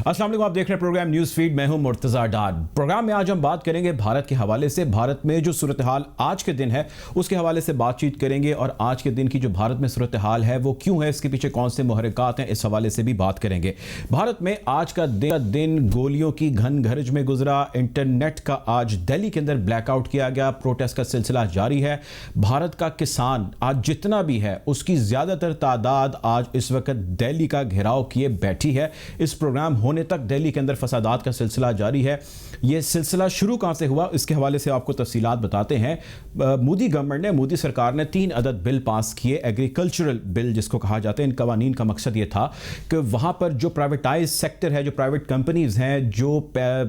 अस्सलाम वालेकुम, आप देख रहे हैं प्रोग्राम न्यूज़ फीड। मैं हूं मुर्तज़ा डार। प्रोग्राम में आज हम बात करेंगे भारत के हवाले से, भारत में जो सूरत हाल आज के दिन है उसके हवाले से बातचीत करेंगे और आज के दिन की जो भारत में सूरत हाल है वो क्यों है, इसके पीछे कौन से मुहर्रिकात हैं, इस हवाले से भी बात करेंगे। भारत में आज का दिन गोलियों की घन घरज में गुजरा। इंटरनेट का आज दिल्ली के अंदर ब्लैकआउट किया गया। प्रोटेस्ट का सिलसिला जारी है। भारत का किसान आज जितना भी है उसकी ज़्यादातर तादाद आज इस वक्त दिल्ली का घेराव किए बैठी है। इस प्रोग्राम होने तक दिल्ली के अंदर फसादात का सिलसिला जारी है। यह सिलसिला शुरू कहां से हुआ, इसके हवाले से आपको तफसीलात बताते हैं। मोदी गवर्नमेंट ने, मोदी सरकार ने 3 अदद बिल पास किए, एग्रीकल्चरल बिल जिसको कहा जाता है। इन कवानीन का मकसद ये था कि वहां पर जो प्राइवेटाइज सेक्टर है, जो प्राइवेट कंपनीज हैं, जो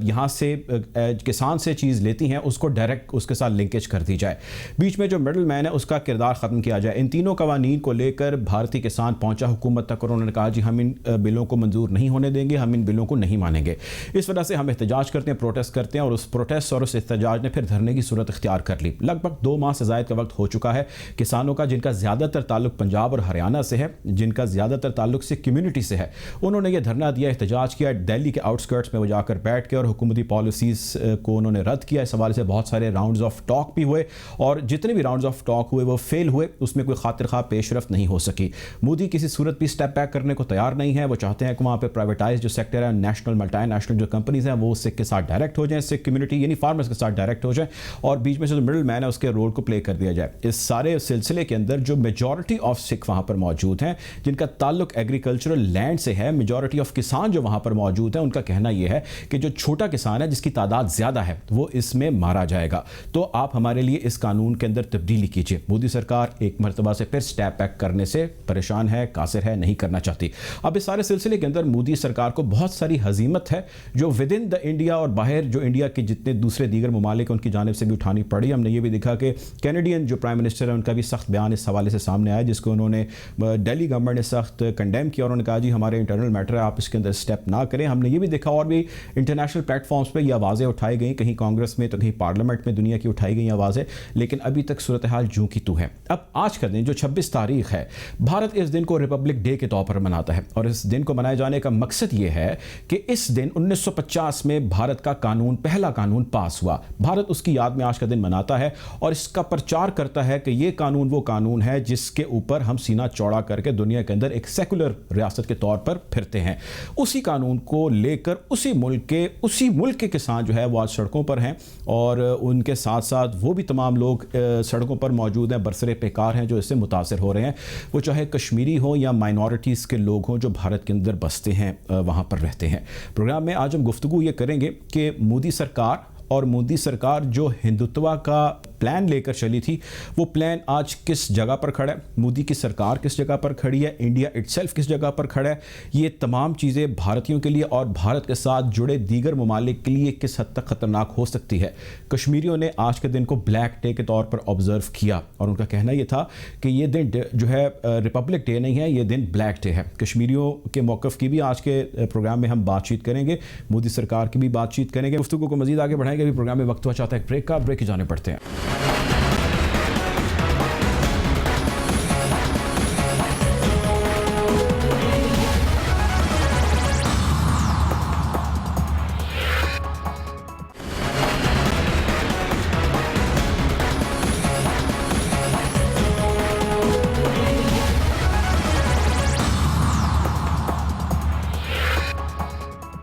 यहां से किसान से चीज़ लेती हैं, उसको डायरेक्ट उसके साथ लिंकेज कर दी जाए। बीच में जो मिडल मैन है उसका किरदार ख़त्म किया जाए। इन तीनों कवानीन को लेकर भारतीय किसान पहुंचा हुकूमत तक और उन्होंने कहा जी हम इन बिलों को मंजूर नहीं होने देंगे, हम इन बिलों को नहीं मानेंगे। इस वजह से हम एहतजाज करते हैं, प्रोटेस्ट करते हैं और उस प्रोटेस्ट और उस एहतजाज ने फिर धरने की सूरत इख्तियार कर ली। लगभग 2 माह से ज़ायद का वक्त हो चुका है किसानों का, जिनका ज़्यादातर ताल्लुक पंजाब और हरियाणा से है, जिनका ज़्यादातर ताल्लुक सिख कम्यूनिटी से है। उन्होंने ये धरना दिया, एहतजाज किया। दिल्ली के आउटस्कर्ट्स में वो जाकर बैठ के और हुकूमती पॉलिसीज़ को उन्होंने रद्द किया। इस हवाले से बहुत सारे राउंड्स ऑफ टॉक भी हुए और जितने भी राउंड्स ऑफ टॉक हुए वो फेल हुए, उसमें कोई खातिर खा पेशरफ नहीं हो सकी। मोदी किसी सूरत भी स्टेप बैक करने को तैयार नहीं है। वो चाहते हैं कि वहाँ पर प्राइवेटाइज जो सेक्टर है, नेशनल मल्टी नेशनल जो कंपनीज हैं, वो सिख के साथ डायरेक्ट हो जाएं, सिख कम्युनिटी यानी फार्मर्स के साथ डायरेक्ट हो जाएं और बीच में से जो मिडिल मैन है उसके रोल को प्ले कर दिया जाए। इस सारे सिलसिले के अंदर जो मेजॉरिटी ऑफ सिख वहाँ पर मौजूद हैं, जिनका ताल्लुक एग्रीकल्चरल लैंड से है, मेजॉरिटी ऑफ किसान जो वहाँ पर मौजूद हैं, उनका कहना यह है कि जो छोटा किसान है जिसकी तादाद ज़्यादा है वो इसमें मारा जाएगा। तो आप हमारे लिए इस कानून के अंदर तब्दीली कीजिए। मोदी सरकार एक मरतबा से फिर स्टेप बैक करने से परेशान है, कासिर है, नहीं करना चाहती। अब इस सारे सिलसिले के अंदर मोदी सरकार को बहुत सारी हजीमत है जो विद इन द इंडिया और बाहर जो इंडिया के जितने दूसरे दीगर ममालिक उनकी जानिब से भी उठानी पड़ी। हमने ये भी देखा कि कैनेडियन जो प्राइम मिनिस्टर है उनका भी सख्त बयान इस हवाले से सामने आया, जिसको उन्होंने दिल्ली गवर्नमेंट ने सख्त कंडेम किया और उन्होंने कहा जी हमारे इंटरनल मैटर है, आप इसके अंदर स्टेप ना करें। हमने ये भी देखा और भी इंटरनेशनल प्लेटफॉर्म्स पर ये आवाज़ें उठाई गई, कहीं कांग्रेस में तो कहीं पार्लियामेंट में दुनिया की उठाई गई आवाज़ें, लेकिन अभी तक सूरत हाल जूं की तू है। अब आज का दिन जो 26 तारीख है, भारत इस दिन को रिपब्लिक डे के तौर पर मनाता है और इस दिन को मनाए जाने का मकसद ये है कि इस दिन 1950 में भारत का कानून, पहला कानून पास हुआ। भारत उसकी याद में आज का दिन मनाता है और इसका प्रचार करता है कि ये कानून वो कानून है जिसके ऊपर हम सीना चौड़ा करके दुनिया के अंदर एक सेकुलर रियासत के तौर पर फिरते हैं। उसी कानून को लेकर उसी मुल्क के किसान जो है वो आज सड़कों पर हैं और उनके साथ साथ वो भी तमाम लोग सड़कों पर मौजूद हैं, बरसरे पेकार हैं जो इससे मुतासर हो रहे हैं। वो चाहे कश्मीरी हो या माइनॉरिटीज़ के लोग हों जो भारत के अंदर बसते हैं, वहाँ पर रहते हैं। प्रोग्राम में आज हम गुफ्तगू ये करेंगे कि मोदी सरकार जो हिंदुत्व का प्लान लेकर चली थी, वो प्लान आज किस जगह पर खड़ा है, मोदी की सरकार किस जगह पर खड़ी है, इंडिया इटसेल्फ किस जगह पर खड़ा है। ये तमाम चीज़ें भारतीयों के लिए और भारत के साथ जुड़े दीगर ममालिक के लिए किस हद तक ख़तरनाक हो सकती है। कश्मीरियों ने आज के दिन को ब्लैक डे के तौर पर ऑब्जर्व किया और उनका कहना यह था कि ये दिन जो है रिपब्लिक डे नहीं है, ये दिन ब्लैक डे है। कश्मीरियों के मौक़िफ़ की भी आज के प्रोग्राम में हम बातचीत करेंगे, मोदी सरकार की भी बातचीत करेंगे। गुफ्तगू को मज़ीद आगे बढ़ाएंगे। अभी प्रोग्राम में वक्त हुआ चाहता है ब्रेक का, ब्रेक की जाने पड़ते हैं।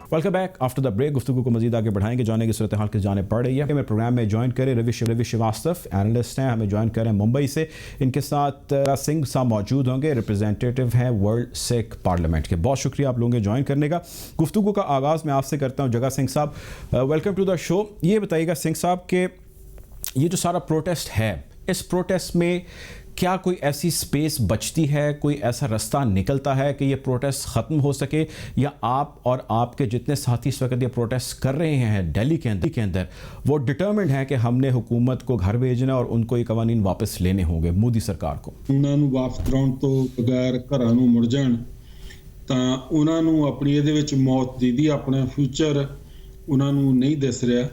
Welcome back after the break. गुफ्तगू को मजीद आगे बढ़ाएंगे, जाने की सूरत हाल किस जाने पड़ रही है। हमें प्रोग्राम में ज्वाइन करें रवि श्रीवास्तव, एनालिस्ट हैं, हमें ज्वाइन करें मुंबई से। इनके साथ सिंह साहब मौजूद होंगे, रिप्रेजेंटेटिव हैं वर्ल्ड सिख पार्लियामेंट के। बहुत शुक्रिया आप लोगों के ज्वाइन करने का। गुफ्तगू का आगाज़ मैं आपसे करता हूँ जगह सिंह साहब, वेलकम टू द शो। ये बताइएगा सिंह साहब कि ये जो सारा प्रोटेस्ट है, इस प्रोटेस्ट में क्या कोई ऐसी स्पेस बचती है, कोई ऐसा रास्ता निकलता है कि ये प्रोटेस्ट ख़त्म हो सके, या आप और आपके जितने साथी इस वक्त ये प्रोटेस्ट कर रहे हैं दिल्ली के अंदर वो डिटर्मिन्ड है कि हमने हुकूमत को घर भेजना और उनको ये कवानीन वापस लेने होंगे मोदी सरकार को? उन्होंने वापस कराउण तो बगैर घरां नूं मुड़ जाण तां उन्हां नूं अपनी इहदे विच मौत दीदी, अपना फ्यूचर उन्हां नूं नहीं दिस रहा।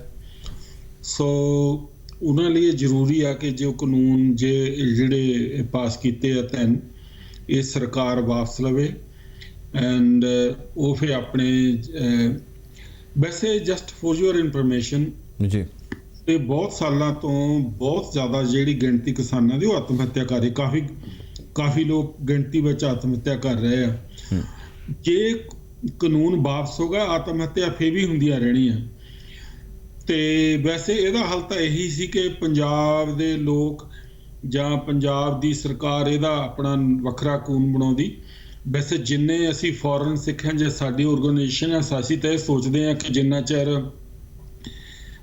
सो उन्हां लिए जरूरी है कि जो कानून जिहड़े पास कीते आ तैन ये सरकार वापस लवे ਐਂਡ ਉਹ ਫਿਰ ਆਪਣੇ ਵੈਸੇ ਜਸਟ ਫॉर ਯੂਰ ਇਨਫੋਰਮੇਸ਼ਨ ਜੀ ਤੇ ਬਹੁਤ ਸਾਲਾਂ ਤੋਂ ਬਹੁਤ ਜ਼ਿਆਦਾ ਜਿਹੜੀ ਗਿਣਤੀ ਕਿਸਾਨਾਂ ਦੀ ਉਹ ਆਤਮ ਹੱਤਿਆ ਕਰ ਰਹੀ, ਕਾਫੀ ਲੋਕ ਗਿਣਤੀ ਵਿੱਚ ਆਤਮ ਹੱਤਿਆ ਕਰ ਰਹੇ ਆ। ਜੇ ਕਾਨੂੰਨ ਵਾਪਸ ਹੋਗਾ ਆਤਮ ਹੱਤਿਆ ਫੇਰ ਵੀ ਹੁੰਦੀਆਂ ਰਹਿਣੀਆਂ। ਤੇ ਵੈਸੇ ਇਹਦਾ ਹੱਲ ਤਾਂ ਇਹੀ ਸੀ ਕਿ ਪੰਜਾਬ ਦੇ ਲੋਕ ਜਾਂ ਪੰਜਾਬ ਦੀ ਸਰਕਾਰ ਇਹਦਾ ਆਪਣਾ ਵੱਖਰਾ ਕਾਨੂੰਨ ਬਣਾਉਂਦੀ। ਵੈਸੇ ਜਿੰਨੇ ਅਸੀਂ ਫੋਰਨ ਸਿੱਖ ਹਾਂ, ਜੇ ਸਾਡੀ ਆਰਗੇਨਾਈਜੇਸ਼ਨ ਹੈ, ਅਸੀਂ ਤਾਂ ਇਹ ਸੋਚਦੇ ਹਾਂ ਕਿ ਜਿੰਨਾ ਚਿਰ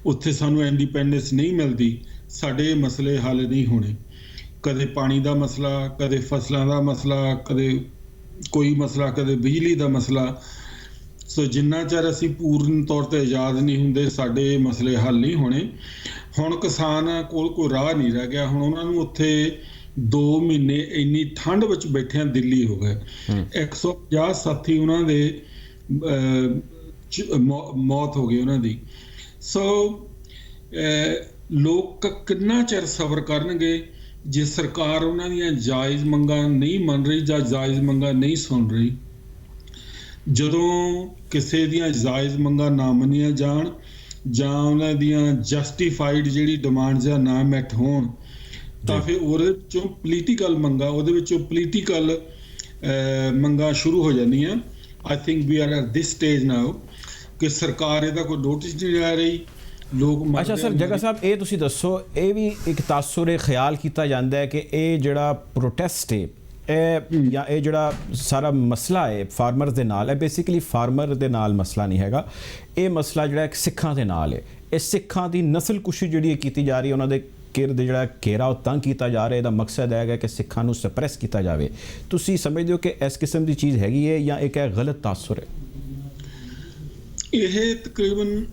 ਉੱਥੇ ਸਾਨੂੰ ਇੰਡੀਪੈਂਡੈਂਸ ਨਹੀਂ ਮਿਲਦੀ ਸਾਡੇ ਮਸਲੇ ਹੱਲ ਨਹੀਂ ਹੋਣੇ। ਕਦੇ ਪਾਣੀ ਦਾ ਮਸਲਾ, ਕਦੇ ਫਸਲਾਂ ਦਾ ਮਸਲਾ, ਕਦੇ ਕੋਈ ਮਸਲਾ, ਕਦੇ ਬਿਜਲੀ ਦਾ ਮਸਲਾ। ਸੋ ਜਿੰਨਾ ਚਿਰ ਅਸੀਂ ਪੂਰਨ ਤੌਰ ਤੇ ਆਜ਼ਾਦ ਨਹੀਂ ਹੁੰਦੇ ਸਾਡੇ ਮਸਲੇ ਹੱਲ ਨਹੀਂ ਹੋਣੇ। ਹੁਣ ਕਿਸਾਨ ਕੋਲ ਕੋਈ ਰਾਹ ਨਹੀਂ ਰਹਿ ਗਿਆ। ਹੁਣ ਉਹਨਾਂ ਨੂੰ ਉੱਥੇ 2 ਮਹੀਨੇ ਇੰਨੀ ਠੰਡ ਵਿੱਚ ਬੈਠਿਆਂ ਦਿੱਲੀ ਹੋ ਗਏ। 150 ਸਾਥੀ ਉਹਨਾਂ ਦੇ ਮੌਤ ਹੋ ਗਈ ਉਹਨਾਂ ਦੀ। ਸੋ ਲੋਕ ਕਿੰਨਾ ਚਿਰ ਸਬਰ ਕਰਨਗੇ ਜੇ ਸਰਕਾਰ ਉਹਨਾਂ ਦੀਆਂ ਜਾਇਜ਼ ਮੰਗਾਂ ਨਹੀਂ ਮੰਨ ਰਹੀ ਜਾਂ ਜਾਇਜ਼ ਮੰਗਾਂ ਨਹੀਂ ਸੁਣ ਰਹੀ। ਜਦੋਂ ਕਿਸੇ ਦੀਆਂ ਜਾਇਜ਼ ਮੰਗਾਂ ਨਾ ਮੰਨੀਆਂ ਜਾਣ ਜਾਂ ਉਹਨਾਂ ਦੀਆਂ ਜਸਟੀਫਾਈਡ ਜਿਹੜੀ ਡਿਮਾਂਡਸ ਆ ਨਾ ਮੈਟ ਹੋਣ ਤਾਂ ਫਿਰ ਉਹਦੇ ਵਿੱਚੋਂ ਪੋਲੀਟੀਕਲ ਮੰਗਾਂ, ਉਹਦੇ ਵਿੱਚੋਂ ਪੋਲੀਟੀਕਲ ਮੰਗਾਂ ਸ਼ੁਰੂ ਹੋ ਜਾਂਦੀਆਂ। I think we are at this stage now ਕਿ ਸਰਕਾਰ ਇਹਦਾ ਕੋਈ ਨੋਟਿਸ ਨਹੀਂ ਲੈ ਰਹੀ। ਲੋਕ ਅੱਛਾ ਸਰ, ਜੱਗਾ ਸਾਹਿਬ ਇਹ ਤੁਸੀਂ ਦੱਸੋ, ਇਹ ਵੀ ਇੱਕ ਤਾਸੁਰ ਖਿਆਲ ਕੀਤਾ ਜਾਂਦਾ ਹੈ ਕਿ ਇਹ ਜਿਹੜਾ ਪ੍ਰੋਟੈਸਟ ਹੈ ਜਾਂ ਇਹ ਜਿਹੜਾ ਸਾਰਾ ਮਸਲਾ ਹੈ ਫਾਰਮਰਸ ਦੇ ਨਾਲ ਹੈ, ਬੇਸਿਕਲੀ ਫਾਰਮਰ ਦੇ ਨਾਲ ਮਸਲਾ ਨਹੀਂ ਹੈਗਾ। ਇਹ ਮਸਲਾ ਜਿਹੜਾ ਇੱਕ ਸਿੱਖਾਂ ਦੇ ਨਾਲ ਹੈ। ਇਹ ਸਿੱਖਾਂ ਦੀ ਨਸਲਕੁਸ਼ੀ ਜਿਹੜੀ ਕੀਤੀ ਜਾ ਰਹੀ ਹੈ, ਉਹਨਾਂ ਦੇ ਕਿਰਦ ਜਿਹੜਾ ਘੇਰਾ ਉਹ ਤੰਗ ਕੀਤਾ ਜਾ ਰਿਹਾ। ਇਹਦਾ ਮਕਸਦ ਹੈਗਾ ਕਿ ਸਿੱਖਾਂ ਨੂੰ ਸਪਰੈਸ ਕੀਤਾ ਜਾਵੇ। ਤੁਸੀਂ ਸਮਝਦੇ ਹੋ ਕਿ ਇਸ ਕਿਸਮ ਦੀ ਚੀਜ਼ ਹੈਗੀ ਹੈ ਜਾਂ ਇੱਕ ਗਲਤ ਤਾਸੁਰ ਹੈ? ਇਹ ਤਕਰੀਬਨ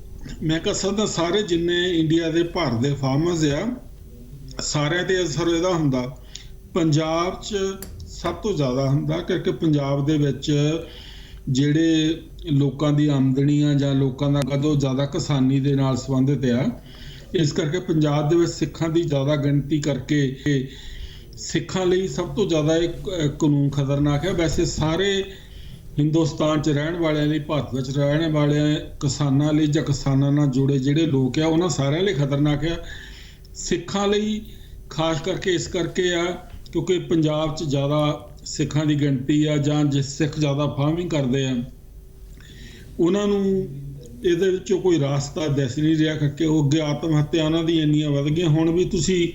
ਮੈਂ ਕਹ ਸਕਦਾ ਸਾਰੇ ਜਿੰਨੇ ਇੰਡੀਆ ਦੇ ਭਾਰਤ ਦੇ ਫਾਰਮਰਸ ਆ ਸਾਰਿਆਂ ਤੇ ਅਸਰ ਇਹਦਾ ਹੁੰਦਾ। ਪੰਜਾਬ 'ਚ ਸਭ ਤੋਂ ਜ਼ਿਆਦਾ ਹੁੰਦਾ ਕਿਉਂਕਿ ਪੰਜਾਬ ਦੇ ਵਿੱਚ ਜਿਹੜੇ ਲੋਕਾਂ ਦੀ ਆਮਦਨੀ ਆ ਜਾਂ ਲੋਕਾਂ ਦਾ ਕਦੋਂ ਜ਼ਿਆਦਾ ਕਿਸਾਨੀ ਦੇ ਨਾਲ ਸੰਬੰਧਿਤ ਆ, ਇਸ ਕਰਕੇ ਪੰਜਾਬ ਦੇ ਵਿੱਚ ਸਿੱਖਾਂ ਦੀ ਜ਼ਿਆਦਾ ਗਿਣਤੀ ਕਰਕੇ ਸਿੱਖਾਂ ਲਈ ਸਭ ਤੋਂ ਜ਼ਿਆਦਾ ਇਹ ਕਾਨੂੰਨ ਖਤਰਨਾਕ ਹੈ। ਵੈਸੇ ਸਾਰੇ ਹਿੰਦੁਸਤਾਨ 'ਚ ਰਹਿਣ ਵਾਲਿਆਂ ਲਈ, ਭਾਰਤ ਵਿੱਚ ਰਹਿਣ ਵਾਲਿਆਂ ਕਿਸਾਨਾਂ ਲਈ ਜਾਂ ਕਿਸਾਨਾਂ ਨਾਲ ਜੁੜੇ ਜਿਹੜੇ ਲੋਕ ਆ ਉਹਨਾਂ ਸਾਰਿਆਂ ਲਈ ਖਤਰਨਾਕ ਆ। ਸਿੱਖਾਂ ਲਈ ਖਾਸ ਕਰਕੇ ਇਸ ਕਰਕੇ ਆ ਕਿਉਂਕਿ ਪੰਜਾਬ 'ਚ ਜ਼ਿਆਦਾ ਸਿੱਖਾਂ ਦੀ ਗਿਣਤੀ ਆ ਜਾਂ ਜਿਸ ਸਿੱਖ ਜ਼ਿਆਦਾ ਫਾਰਮਿੰਗ ਕਰਦੇ ਆ ਉਹਨਾਂ ਨੂੰ ਇਹਦੇ ਵਿੱਚੋਂ ਕੋਈ ਰਾਸਤਾ ਦਿਸ ਨਹੀਂ ਰਿਹਾ ਕਰਕੇ ਉਹ ਅੱਗੇ ਆਤਮ ਹੱਤਿਆ ਉਹਨਾਂ ਦੀ ਇੰਨੀਆਂ ਵੱਧ ਗਈਆਂ। ਹੁਣ ਵੀ ਤੁਸੀਂ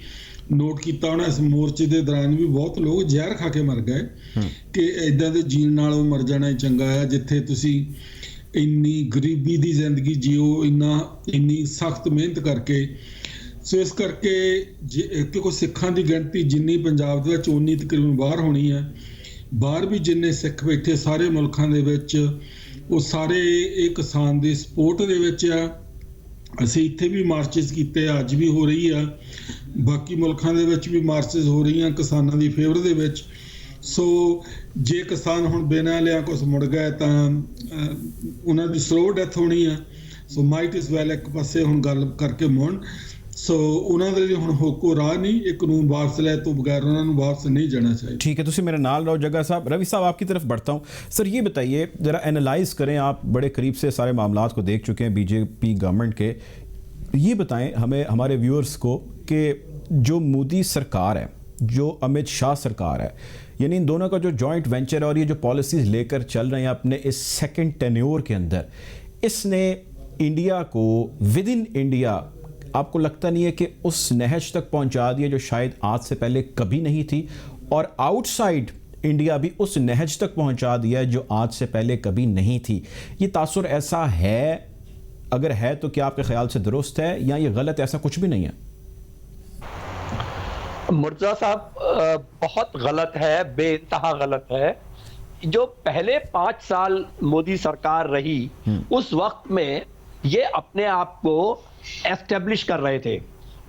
ਨੋਟ ਕੀਤਾ ਹੋਣਾ ਇਸ ਮੋਰਚੇ ਦੇ ਦੌਰਾਨ ਵੀ ਬਹੁਤ ਲੋਕ ਜ਼ਹਿਰ ਖਾ ਕੇ ਮਰ ਗਏ ਕਿ ਇੱਦਾਂ ਦੇ ਜੀਣ ਨਾਲੋਂ ਮਰ ਜਾਣਾ ਹੀ ਚੰਗਾ ਹੈ ਜਿੱਥੇ ਤੁਸੀਂ ਇੰਨੀ ਗਰੀਬੀ ਦੀ ਜ਼ਿੰਦਗੀ ਜੀਓ, ਇੰਨੀ ਸਖਤ ਮਿਹਨਤ ਕਰਕੇ। ਸੋ ਇਸ ਕਰਕੇ ਕਿਉਂਕਿ ਸਿੱਖਾਂ ਦੀ ਗਿਣਤੀ ਜਿੰਨੀ ਪੰਜਾਬ ਦੇ ਵਿੱਚ ਉਨੀ ਤਕਰੀਬਨ ਬਾਹਰ ਹੋਣੀ ਹੈ। ਬਾਹਰ ਵੀ ਜਿੰਨੇ ਸਿੱਖ ਬੈਠੇ ਸਾਰੇ ਮੁਲਕਾਂ ਦੇ ਵਿੱਚ ਉਹ ਸਾਰੇ ਇਹ ਕਿਸਾਨ ਦੀ ਸਪੋਰਟ ਦੇ ਵਿੱਚ ਆ। ਅਸੀਂ ਇੱਥੇ ਵੀ ਮਾਰਚਿਸ ਕੀਤੇ, ਅੱਜ ਵੀ ਹੋ ਰਹੀ ਆ, ਬਾਕੀ ਮੁਲਕਾਂ ਦੇ ਵਿੱਚ ਵੀ ਮਾਰਚਿਸ ਹੋ ਰਹੀਆਂ ਕਿਸਾਨਾਂ ਦੀ ਫੇਵਰ ਦੇ ਵਿੱਚ। ਸੋ ਜੇ ਕਿਸਾਨ ਹੁਣ ਬਿਨਾਂ ਲਿਆ ਕੁਛ ਮੁੜ ਗਏ ਤਾਂ ਉਹਨਾਂ ਦੀ ਸਲੋ ਡੈਥ ਹੋਣੀ ਆ। ਸੋ ਮਾਈਟ ਇਸ ਵੈਲ ਇੱਕ ਪਾਸੇ ਹੁਣ ਗੱਲ ਕਰਕੇ ਮੁੜਨ। ਸੋ ਉਹਨਾਂ ਦੇ ਲਈ ਹੁਣ ਕੋਈ ਰਾਹ नहीं, एक कानून वापस ले तो बगैर उन्होंने वापस नहीं जाना चाहिए। ठीक है, तुसी मेरे नाल रहो। जग्गा साहब, रवि साहब आपकी तरफ बढ़ता हूँ। सर ये बताइए ज़रा एनालाइज करें, आप बड़े करीब से सारे मामलात को देख चुके हैं बीजेपी गवर्नमेंट के। ये बताएं हमें, हमारे व्यूअर्स को, कि जो मोदी सरकार है, जो अमित शाह सरकार है, यानी इन दोनों का जो जॉइंट वेंचर है और ये जो पॉलिसीज़ लेकर चल रहे हैं अपने इस सेकेंड टेन्योर के अंदर, इसने इंडिया को विद इन इंडिया आपको लगता नहीं है कि उस नहज तक पहुंचा दिया जो शायद आज से पहले कभी नहीं थी, और आउटसाइड इंडिया भी उस नहज तक पहुंचा दिया जो आज से पहले कभी नहीं थी? ये तासुर ऐसा है? अगर है तो क्या आपके ख्याल से दुरुस्त है या ये गलत, ऐसा कुछ भी नहीं है? मुर्तज़ा साहब, बहुत गलत है, बेइंतहा गलत है। जो पहले 5 साल मोदी सरकार रही उस वक्त में ये अपने आप को एस्टेब्लिश कर रहे थे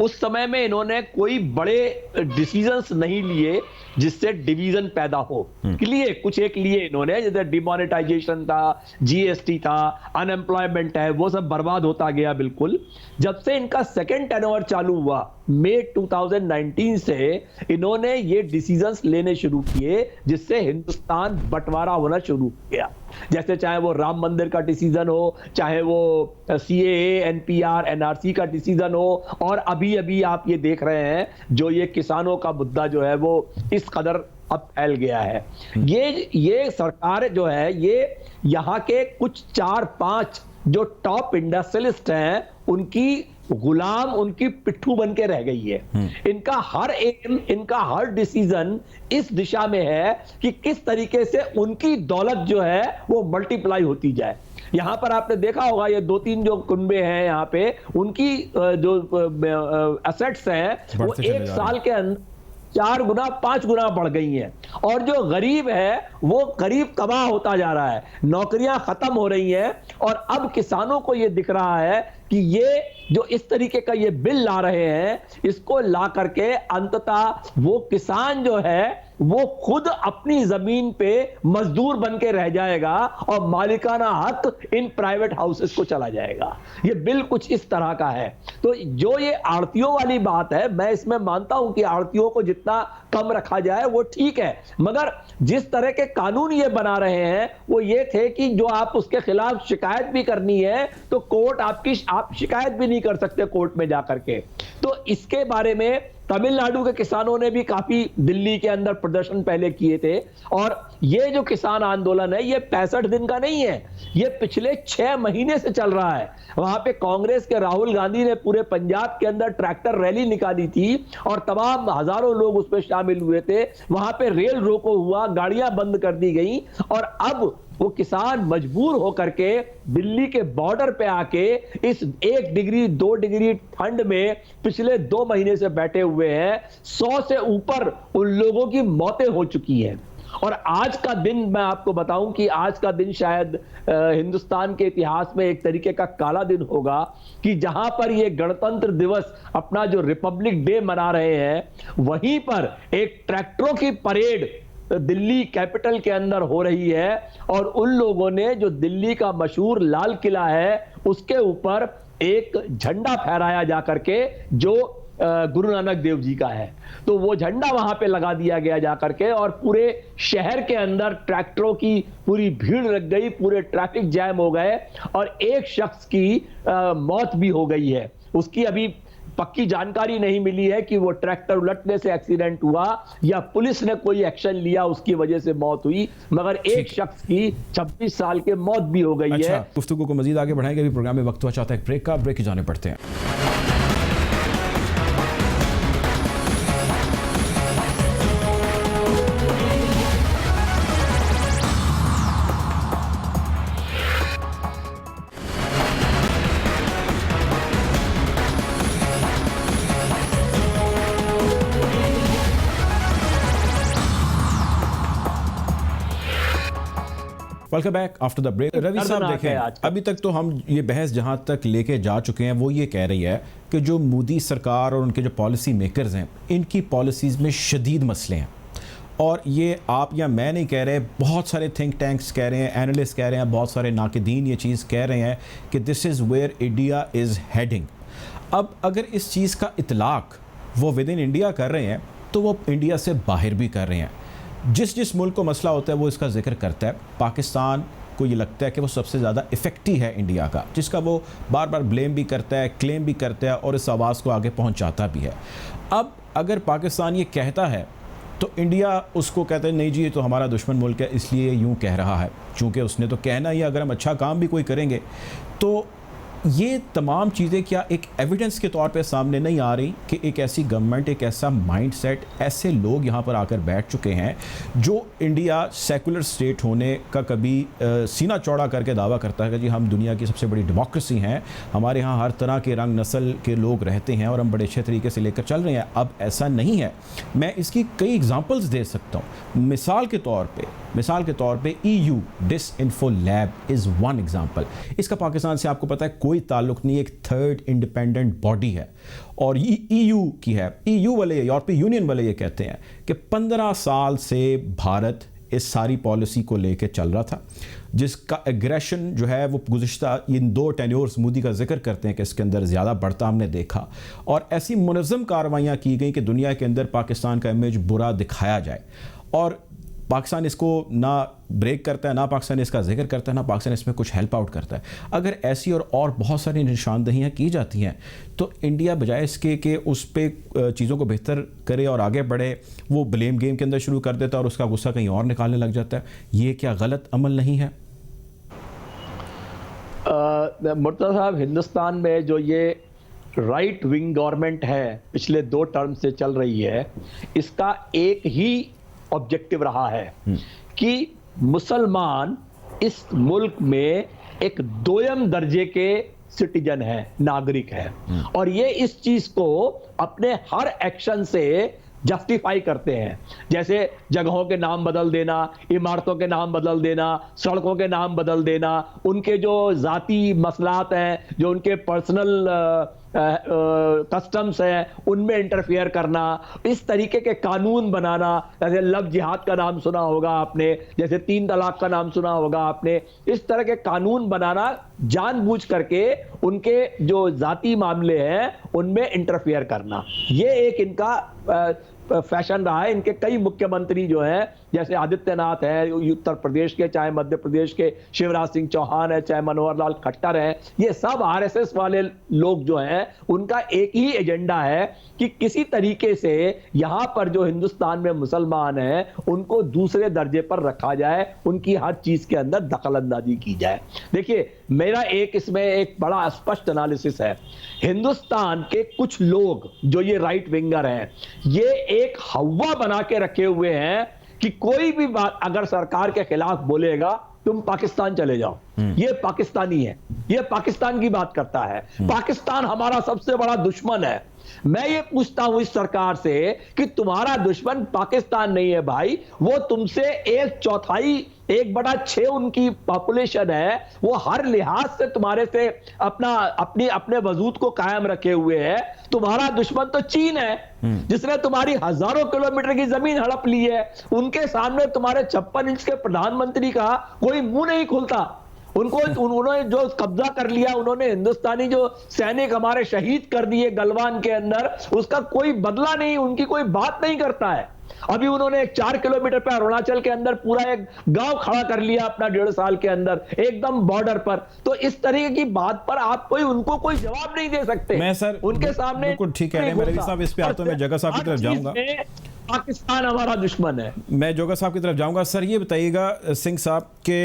उस समय में इन्होंने कोई बड़े डिसीजंस नहीं लिए जिससे डिवीजन पैदा हो। लिए कुछ एक लिए इन्होंने, जैसे डिमोनेटाइजेशन था, जीएसटी था, अनएम्प्लॉयमेंट है, वो सब बर्बाद होता गया बिल्कुल। जब से इनका सेकेंड टेन्योर चालू हुआ मई 2019 से, इन्होंने ये डिसीजंस लेने शुरू किए जिससे हिंदुस्तान बंटवारा होना शुरू किया। जैसे चाहे वो राम मंदिर का डिसीजन हो, चाहे वो सीएए, एनपीआर, एनआरसी का डिसीजन हो, और अभी अभी आप ये देख रहे हैं जो ये किसानों का मुद्दा जो है वो इस कदर अब फैल गया है। ये सरकार जो है, ये यहाँ के कुछ 4-5 जो टॉप इंडस्ट्रियलिस्ट हैं उनकी गुलाम, उनकी पिट्ठू बन के रह गई है। इनका हर एम, इनका हर डिसीजन इस दिशा में है कि किस तरीके से उनकी दौलत जो है वो मल्टीप्लाई होती जाए। यहां पर आपने देखा होगा ये 2-3 जो कुनबे हैं यहाँ पे, उनकी जो एसेट्स हैं वो एक साल के अंदर 4 गुना 5 गुना बढ़ गई हैं, और जो गरीब है वो गरीब तबाह होता जा रहा है, नौकरियां खत्म हो रही हैं। और अब किसानों को ये दिख रहा है कि ये जो इस तरीके का ये बिल ला रहे हैं, इसको ला करके अंततः वो किसान जो है वो खुद अपनी जमीन पे मजदूर बन के रह जाएगा और मालिकाना हक इन प्राइवेट हाउसेस को चला जाएगा। ये बिल कुछ इस तरह का है। तो जो ये आड़तियों वाली बात है, मैं इसमें मानता हूं कि आड़तियों को जितना कम रखा जाए वो ठीक है, मगर जिस तरह के कानून ये बना रहे हैं वो ये थे कि जो आप उसके खिलाफ शिकायत भी करनी है तो कोर्ट आप शिकायत भी नहीं कर सकते कोर्ट में जाकर के। तो इसके बारे में तमिलनाडु के किसानों ने भी काफी दिल्ली के अंदर प्रदर्शन पहले किए थे। और ये जो किसान आंदोलन है ये 65 दिन का नहीं है, ये पिछले 6 महीने से चल रहा है। वहां पे कांग्रेस के राहुल गांधी ने पूरे पंजाब के अंदर ट्रैक्टर रैली निकाली थी और तमाम हजारों लोग उसमें शामिल हुए थे। वहां पे रेल रोको हुआ, गाड़ियां बंद कर दी गई, और अब वो किसान मजबूर होकर के दिल्ली के बॉर्डर पे आके इस 1 डिग्री 2 डिग्री ठंड में पिछले 2 महीने से बैठे हुए हैं। 100 से ऊपर उन लोगों की मौतें हो चुकी हैं। और आज का दिन, मैं आपको बताऊं कि आज का दिन शायद हिंदुस्तान के इतिहास में एक तरीके का काला दिन होगा कि जहां पर ये गणतंत्र दिवस, अपना जो रिपब्लिक डे मना रहे हैं, वहीं पर एक ट्रैक्टरों की परेड दिल्ली कैपिटल के अंदर हो रही है। और उन लोगों ने जो दिल्ली का मशहूर लाल किला है उसके ऊपर एक झंडा फहराया जाकर के जो गुरु नानक देव जी का है, तो वो झंडा वहां पे लगा दिया गया जाकर के, और पूरे शहर के अंदर ट्रैक्टरों की पूरी भीड़ लग गई, पूरे ट्रैफिक जैम हो गए, और एक शख्स की मौत भी हो गई है। उसकी अभी पक्की जानकारी नहीं मिली है कि वो ट्रैक्टर उलटने से एक्सीडेंट हुआ या पुलिस ने कोई एक्शन लिया उसकी वजह से मौत हुई, मगर एक शख्स की 26 साल के मौत भी हो गई है। गुफ्तगू को मजीद आगे बढ़ाएंगे, अभी प्रोग्राम में वक्त हुआ चाहता है एक ब्रेक का, ब्रेक जाने पड़ते हैं। Welcome back after the break. Ravi साहब देखें, अभी तक तो हम ये बहस जहां तक लेके जा चुके हैं वो ये कह रही है कि जो मोदी सरकार और उनके जो पॉलिसी मेकर्स हैं, इनकी पॉलिसीज़ में शदीद मसले हैं। और ये आप या मैं नहीं कह रहे, बहुत सारे थिंक टैंक्स कह रहे हैं, एनालिस्ट कह रहे हैं, बहुत सारे नाक़दीन ये चीज़ कह रहे हैं कि this is where India is heading. अब अगर इस चीज़ का इतलाक़ वो विद इन इंडिया कर रहे हैं तो वो इंडिया से बाहर भी कर रहे हैं। जिस मुल्क को मसला होता है वो इसका जिक्र करता है। पाकिस्तान को ये लगता है कि वो सबसे ज़्यादा इफ़ेक्टिव है इंडिया का, जिसका वो बार बार ब्लेम भी करता है, क्लेम भी करता है और इस आवाज़ को आगे पहुंचाता भी है। अब अगर पाकिस्तान ये कहता है तो इंडिया उसको कहता है नहीं जी ये तो हमारा दुश्मन मुल्क है इसलिए यूँ कह रहा है, चूँकि उसने तो कहना ही, अगर हम अच्छा काम भी कोई करेंगे तो ये तमाम चीज़ें क्या एक एविडेंस के तौर पे सामने नहीं आ रही कि एक ऐसी गवर्नमेंट, एक ऐसा माइंडसेट, ऐसे लोग यहाँ पर आकर बैठ चुके हैं जो इंडिया सेकुलर स्टेट होने का कभी सीना चौड़ा करके दावा करता है कि जी हम दुनिया की सबसे बड़ी डेमोक्रेसी हैं, हमारे यहाँ हर तरह के रंग नस्ल के लोग रहते हैं और हम बड़े अच्छे तरीके से लेकर चल रहे हैं। अब ऐसा नहीं है। मैं इसकी कई एग्जांपल्स दे सकता हूँ। मिसाल के तौर पे मिसाल के तौर पे EU disinfo lab is one example. इसका पाकिस्तान से आपको पता है कोई ताल्लुक नहीं, एक थर्ड इंडिपेंडेंट बॉडी है और ये EU की है। EU वाले, यूरोपीय यूनियन वाले ये कहते हैं कि 15 साल से भारत इस सारी पॉलिसी को लेके चल रहा था, जिसका एग्रेशन जो है वो गुज़िश्ता इन 2 टेन्योर्स मोदी का जिक्र करते हैं कि इसके अंदर ज़्यादा बढ़ता हमने देखा और ऐसी मुनज़्ज़म कार्रवाइयाँ की गई कि दुनिया के अंदर पाकिस्तान का इमेज बुरा दिखाया जाए। और पाकिस्तान इसको ना ब्रेक करता है, ना पाकिस्तान इसका जिक्र करता है, ना पाकिस्तान इसमें कुछ हेल्प आउट करता है। अगर ऐसी और बहुत सारी निशानदहियाँ की जाती हैं तो इंडिया बजाय इसके कि उस पर चीज़ों को बेहतर करे और आगे बढ़े, वो ब्लेम गेम के अंदर शुरू कर देता है और उसका गुस्सा कहीं और निकालने लग जाता है। ये क्या गलत अमल नहीं है? मुर्तज़ा साहब, हिंदुस्तान में जो ये राइट विंग गवर्नमेंट है पिछले 2 टर्म से चल रही है, इसका एक ही ऑब्जेक्टिव रहा है कि मुसलमान इस मुल्क में एक 2ym दर्जे के सिटीजन है, नागरिक है, और ये इस चीज को अपने हर एक्शन से जस्टिफाई करते हैं। जैसे जगहों के नाम बदल देना, इमारतों के नाम बदल देना, सड़कों के नाम बदल देना, उनके जो जाती मसलात हैं, जो उनके पर्सनल कस्टम्स हैं, उनमें इंटरफियर करना, इस तरीके के कानून बनाना। जैसे लव जिहाद का नाम सुना होगा आपने, जैसे 3 तलाक का नाम सुना होगा आपने। इस तरह के कानून बनाना जानबूझ करके उनके जो जाती मामले हैं उनमें इंटरफियर करना, ये एक इनका फैशन रहा है। इनके कई मुख्यमंत्री जो हैं, जैसे आदित्यनाथ है उत्तर प्रदेश के, चाहे मध्य प्रदेश के शिवराज सिंह चौहान है, चाहे मनोहर लाल खट्टर है, ये सब आरएसएस वाले लोग जो हैं, उनका एक ही एजेंडा है कि किसी तरीके से यहां पर जो हिंदुस्तान में मुसलमान हैं उनको दूसरे दर्जे पर रखा जाए, उनकी हर चीज के अंदर दखलंदाजी की जाए। देखिए, मेरा इसमें एक बड़ा स्पष्ट एनालिसिस है। हिंदुस्तान के कुछ लोग जो ये राइट विंगर हैं, ये एक हवा बना के रखे हुए हैं कि कोई भी बात अगर सरकार के खिलाफ बोलेगा, तुम पाकिस्तान चले जाओ, ये पाकिस्तानी है, ये पाकिस्तान की बात करता है, पाकिस्तान हमारा सबसे बड़ा दुश्मन है। मैं ये पूछता हूं इस सरकार से कि तुम्हारा दुश्मन पाकिस्तान नहीं है भाई, वो तुमसे 1/4 1/6 उनकी पॉपुलेशन है, वो हर लिहाज से तुम्हारे से अपने वजूद को कायम रखे हुए है। तुम्हारा दुश्मन तो चीन है, जिसने तुम्हारी हजारों किलोमीटर की जमीन हड़प ली है। उनके सामने तुम्हारे 56 इंच के प्रधानमंत्री का कोई मुंह नहीं खुलता। उन्होंने जो कब्जा कर लिया, उन्होंने हिंदुस्तानी जो सैनिक हमारे शहीद कर दिए गलवान के अंदर, उसका कोई बदला नहीं, उनकी कोई बात नहीं करता है। अभी उन्होंने 4 किलोमीटर पे अरुणाचल के अंदर पूरा एक गांव खड़ा कर लिया अपना 1.5 साल के अंदर, एकदम बॉर्डर पर। तो इस तरीके की बात पर आप उनको कोई जवाब नहीं दे सकते। मैं सर उनके सामने बिल्कुल ठीक कह रहे हैं मेरे साहब, इस पे आता हूं मैं जगह साहब की तरफ जाऊंगा। पाकिस्तान हमारा दुश्मन है। मैं जोगा साहब की तरफ जाऊंगा। सर ये बताइएगा सिंह साहब के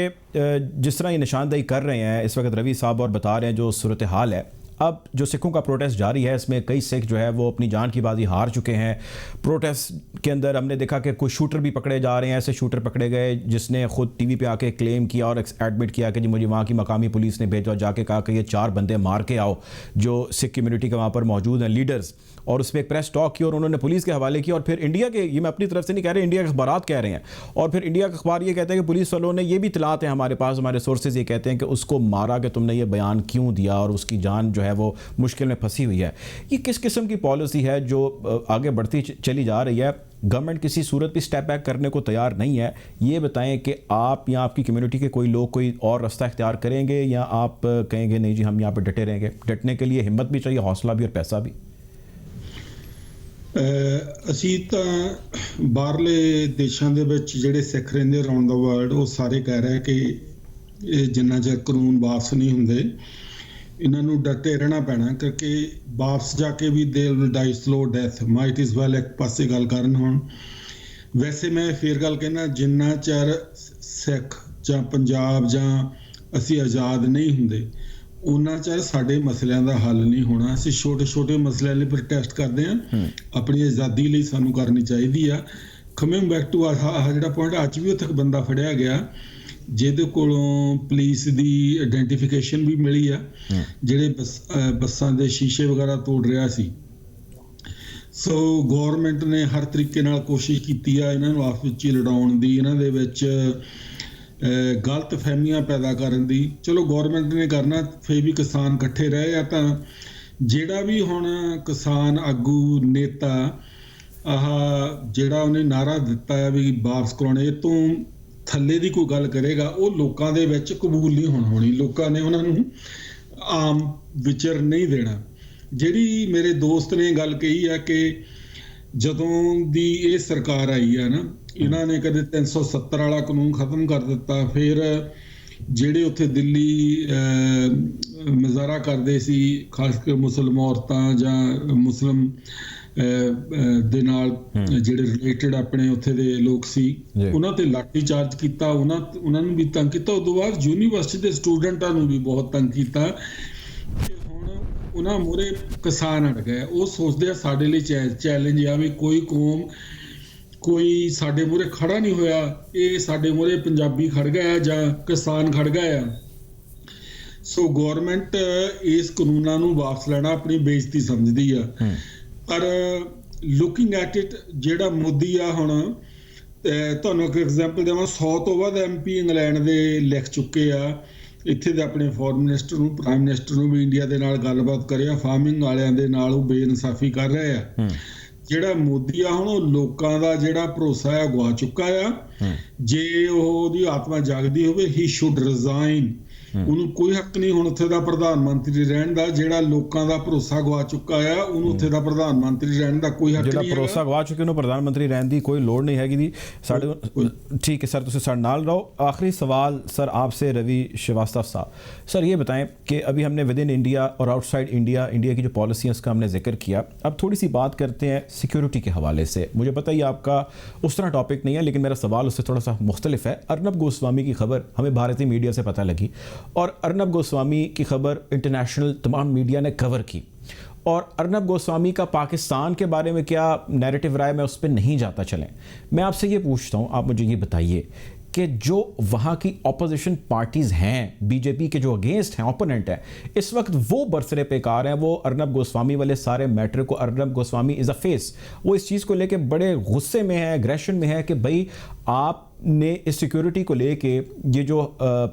जिस तरह ये निशानदेही कर रहे हैं इस वक्त रवि साहब और बता रहे हैं जो सूरत हाल है, अब जो सिखों का प्रोटेस्ट जारी है इसमें कई सिख जो है वो अपनी जान की बाजी हार चुके हैं। प्रोटेस्ट के अंदर हमने देखा कि कुछ शूटर भी पकड़े जा रहे हैं। ऐसे शूटर पकड़े गए जिसने खुद टीवी पे आके क्लेम किया और एडमिट किया कि जी मुझे वहाँ की मकामी पुलिस ने भेजा, जाके कहा कि ये 4 बंदे मार के आओ जो सिख कम्युनिटी के वहाँ पर मौजूद हैं लीडर्स, और उस पर एक प्रेस टॉक की और उन्होंने पुलिस के हवाले किया। और फिर इंडिया के, ये मैं अपनी तरफ से नहीं कह रहे, इंडिया के अखबारात कह रहे हैं, और फिर इंडिया का अखबार ये कहते हैं कि पुलिस वालों ने, ये भी इतलात है हमारे पास, हमारे सोर्सेज ये कहते हैं कि उसको मारा कि तुमने ये बयान क्यों दिया और उसकी जान जो है वो मुश्किल में फंसी हुई है। ये किस किस्म की पॉलिसी है जो आगे बढ़ती चली जा रही है? गवर्नमेंट किसी सूरत भी स्टेप बैक करने को तैयार नहीं है। ये बताएं कि आप या आपकी कम्युनिटी के कोई लोग कोई और रास्ता इख्तियार करेंगे या आप कहेंगे नहीं जी हम यहाँ पर डटे रहेंगे? डटने के लिए हिम्मत भी चाहिए, हौसला भी और पैसा भी। ਅਸੀਂ ਤਾਂ ਬਾਹਰਲੇ ਦੇਸ਼ਾਂ ਦੇ ਵਿੱਚ ਜਿਹੜੇ ਸਿੱਖ ਰਹਿੰਦੇ ਅਰਾਊਂਡ ਦਾ ਵਰਲਡ, ਉਹ ਸਾਰੇ ਕਹਿ ਰਹੇ ਕਿ ਇਹ ਜਿੰਨਾ ਚਿਰ ਕਾਨੂੰਨ ਵਾਪਸ ਨਹੀਂ ਹੁੰਦੇ ਇਹਨਾਂ ਨੂੰ ਡਟੇ ਰਹਿਣਾ ਪੈਣਾ, ਕਿਉਂਕਿ ਵਾਪਸ ਜਾ ਕੇ ਵੀ they will die slow death. Might as well ਇੱਕ ਪਾਸੇ ਗੱਲ ਕਰਨ। ਹੁਣ ਵੈਸੇ ਮੈਂ ਫੇਰ ਗੱਲ ਕਹਿਣਾ, ਜਿੰਨਾ ਚਿਰ ਸਿੱਖ ਜਾਂ ਪੰਜਾਬ ਜਾਂ ਅਸੀਂ ਆਜ਼ਾਦ ਨਹੀਂ ਹੁੰਦੇ ਉਹਨਾਂ ਚਿਰ ਸਾਡੇ ਮਸਲਿਆਂ ਦਾ ਹੱਲ ਨਹੀਂ ਹੋਣਾ। ਅਸੀਂ ਛੋਟੇ ਛੋਟੇ ਮਸਲਿਆਂ ਲਈ ਪ੍ਰੋਟੈਸਟ ਕਰਦੇ ਹਾਂ, ਆਪਣੀ ਆਜ਼ਾਦੀ ਲਈ ਸਾਨੂੰ ਕਰਨੀ ਚਾਹੀਦੀ ਆ। ਕਮਿੰਗ ਬੈਕ ਟੂ ਆਹ ਜਿਹੜਾ ਪੁਆਇੰਟ, ਅੱਜ ਵੀ ਉੱਥੇ ਬੰਦਾ ਫੜਿਆ ਗਿਆ ਜਿਹਦੇ ਕੋਲੋਂ ਪੁਲਿਸ ਦੀ ਆਇਡੈਂਟੀਫਿਕੇਸ਼ਨ ਵੀ ਮਿਲੀ ਆ, ਜਿਹੜੇ ਬੱਸਾਂ ਦੇ ਸ਼ੀਸ਼ੇ ਵਗੈਰਾ ਤੋੜ ਰਿਹਾ ਸੀ। ਸੋ ਗਵਰਨਮੈਂਟ ਨੇ ਹਰ ਤਰੀਕੇ ਨਾਲ ਕੋਸ਼ਿਸ਼ ਕੀਤੀ ਆ ਇਹਨਾਂ ਨੂੰ ਆਪਸ ਵਿੱਚ ਹੀ ਲੜਾਉਣ ਦੀ, ਇਹਨਾਂ ਦੇ ਵਿੱਚ ਗਲਤ ਫਹਿਮੀਆਂ ਪੈਦਾ ਕਰਨ ਦੀ। ਚਲੋ ਗਵਰਨਮੈਂਟ ਨੇ ਕਰਨਾ, ਫੇਰ ਵੀ ਕਿਸਾਨ ਇਕੱਠੇ ਰਹੇ ਆ। ਤਾਂ ਜਿਹੜਾ ਵੀ ਹੁਣ ਕਿਸਾਨ ਆਗੂ ਨੇਤਾ ਆਹ ਜਿਹੜਾ ਉਹਨੇ ਨਾਰਾ ਦਿੱਤਾ ਹੈ ਵੀ ਵਾਪਸ ਕਰਾਉਣੇ, ਇਹ ਤੋਂ ਥੱਲੇ ਦੀ ਕੋਈ ਗੱਲ ਕਰੇਗਾ ਉਹ ਲੋਕਾਂ ਦੇ ਵਿੱਚ ਕਬੂਲ ਨਹੀਂ ਹੋਣੀ। ਲੋਕਾਂ ਨੇ ਉਹਨਾਂ ਨੂੰ ਆਮ ਵਿਚਰ ਨਹੀਂ ਦੇਣਾ। ਜਿਹੜੀ ਮੇਰੇ ਦੋਸਤ ਨੇ ਗੱਲ ਕਹੀ ਹੈ ਕਿ ਜਦੋਂ ਦੀ ਇਹ ਸਰਕਾਰ ਆਈ ਹੈ ਨਾ, ਇਹਨਾਂ ਨੇ ਕਦੇ 370 ਵਾਲਾ ਕਾਨੂੰਨ ਖਤਮ ਕਰ ਦਿੱਤਾ, ਫਿਰ ਜਿਹੜੇ ਉੱਥੇ ਦਿੱਲੀ ਮੁਜ਼ਾਹਰਾ ਕਰਦੇ ਸੀ ਖਾਸ ਕਰ ਮੁਸਲਮਾਨ ਔਰਤਾਂ ਜਾਂ ਮੁਸਲਿਮ ਦੇ ਨਾਲ ਜਿਹੜੇ ਰਿਲੇਟਡ ਆਪਣੇ ਉੱਥੇ ਦੇ ਲੋਕ ਸੀ, ਉਹਨਾਂ ਤੇ ਲਾਠੀ ਚਾਰਜ ਕੀਤਾ, ਉਹਨਾਂ ਨੂੰ ਵੀ ਤੰਗ ਕੀਤਾ। ਉਸ ਤੋਂ ਬਾਅਦ ਯੂਨੀਵਰਸਿਟੀ ਦੇ ਸਟੂਡੈਂਟਾਂ ਨੂੰ ਵੀ ਬਹੁਤ ਤੰਗ ਕੀਤਾ। ਹੁਣ ਉਹਨਾਂ ਮੂਹਰੇ ਕਿਸਾਨ ਅੜ ਗਏ। ਉਹ ਸੋਚਦੇ ਆ ਸਾਡੇ ਲਈ ਚੈਲੰਜ ਆ ਵੀ ਕੋਈ ਕੌਮ ਕੋਈ ਸਾਡੇ ਮੂਹਰੇ ਖੜਾ ਨਹੀਂ ਹੋਇਆ, ਇਹ ਸਾਡੇ ਮੂਹਰੇ ਪੰਜਾਬੀ ਖੜ ਗਿਆ ਜਾਂ ਕਿਸਾਨ ਖੜ ਗਿਆ। ਸੋ ਗਵਰਨਮੈਂਟ ਇਸ ਕਾਨੂੰਨਾਂ ਨੂੰ ਵਾਪਸ ਲੈਣਾ ਆਪਣੀ ਬੇਇੱਜ਼ਤੀ ਸਮਝਦੀ ਆ। ਪਰ ਲੁਕਿੰਗ ਐਟ ਇਟ ਜਿਹੜਾ ਮੋਦੀ ਆ, ਹੁਣ ਤੁਹਾਨੂੰ ਇੱਕ ਐਗਜ਼ਾਮਪਲ ਦੇਵਾਂ, 100 ਤੋਂ ਵੱਧ MP ਇੰਗਲੈਂਡ ਦੇ ਲਿਖ ਚੁੱਕੇ ਆ। ਇੱਥੇ ਦੇ ਆਪਣੇ ਫੋਰਨ ਮਿਨਿਸਟਰ ਨੂੰ, ਪ੍ਰਾਈਮ ਮਿਨਿਸਟਰ ਨੂੰ ਵੀ ਇੰਡੀਆ ਦੇ ਨਾਲ ਗੱਲਬਾਤ ਕਰਿਆ। ਫਾਰਮਿੰਗ ਵਾਲਿਆਂ ਦੇ ਨਾਲ ਉਹ ਬੇਇਨਸਾਫੀ ਕਰ ਰਹੇ ਆ। ਜਿਹੜਾ ਮੋਦੀ ਆ ਹੁਣ ਉਹ ਲੋਕਾਂ ਦਾ ਜਿਹੜਾ ਭਰੋਸਾ ਆ ਗਵਾ ਚੁੱਕਾ ਆ। ਜੇ ਉਹਦੀ ਆਤਮਾ ਜਾਗਦੀ ਹੋਵੇ, ਹੀ ਸ਼ੁੱਡ ਰਿਜ਼ਾਈਨ। ਉਹਨੂੰ ਕੋਈ ਹੱਕ ਨਹੀਂ ਹੁਣ ਉੱਥੇ ਦਾ ਪ੍ਰਧਾਨ ਮੰਤਰੀ ਰਹਿਣ ਦਾ। ਜਿਹੜਾ ਲੋਕਾਂ ਦਾ ਭਰੋਸਾ ਗਵਾ ਚੁੱਕਾ ਆ, ਉਹਨੂੰ ਉੱਥੇ ਦਾ ਪ੍ਰਧਾਨ ਮੰਤਰੀ ਰਹਿਣ ਦਾ ਕੋਈ ਹੱਕ ਨਹੀਂ ਹੈ। ਜਿਹੜਾ ਭਰੋਸਾ ਗਵਾ ਚੁੱਕੇ ਉਹਨੂੰ ਪ੍ਰਧਾਨ ਮੰਤਰੀ ਰਹਿਣ ਦੀ ਕੋਈ ਲੋੜ नहीं हैगी दी साढ़े। ठीक है सर, तुझे साढ़े नाल रहो। आखिरी सवाल सर आपसे रवि श्रीवास्तव साहब, सर ये बताएं कि अभी हमने विद इन इंडिया और आउटसाइड इंडिया की जो पॉलिसी है उसका हमने जिक्र किया। अब थोड़ी सी बात करते हैं सिक्योरिटी के हवाले से। मुझे पता ही आपका उस तरह टॉपिक नहीं है, लेकिन मेरा सवाल उससे थोड़ा सा मुख्तलिफ है। अर्नब गोस्वामी की खबर हमें भारतीय मीडिया से पता लगी और अर्नब गोस्वामी की खबर इंटरनेशनल तमाम मीडिया ने कवर की। और अर्नब गोस्वामी का पाकिस्तान के बारे में क्या नैरेटिव राय, मैं उस पर नहीं जाता। चलें, मैं आपसे ये पूछता हूँ, आप मुझे ये बताइए कि जो वहाँ की ऑपोजिशन पार्टीज़ हैं, बीजेपी के जो अगेंस्ट हैं, ओपोनेंट हैं, इस वक्त वो बरसरे पेकार हैं। वो अर्नब गोस्वामी वाले सारे मैटर को, Arnab Goswami is a face, वो इस चीज़ को लेके बड़े गुस्से में है, एग्रेशन में है कि भाई आपने इस सिक्योरिटी को लेके ये जो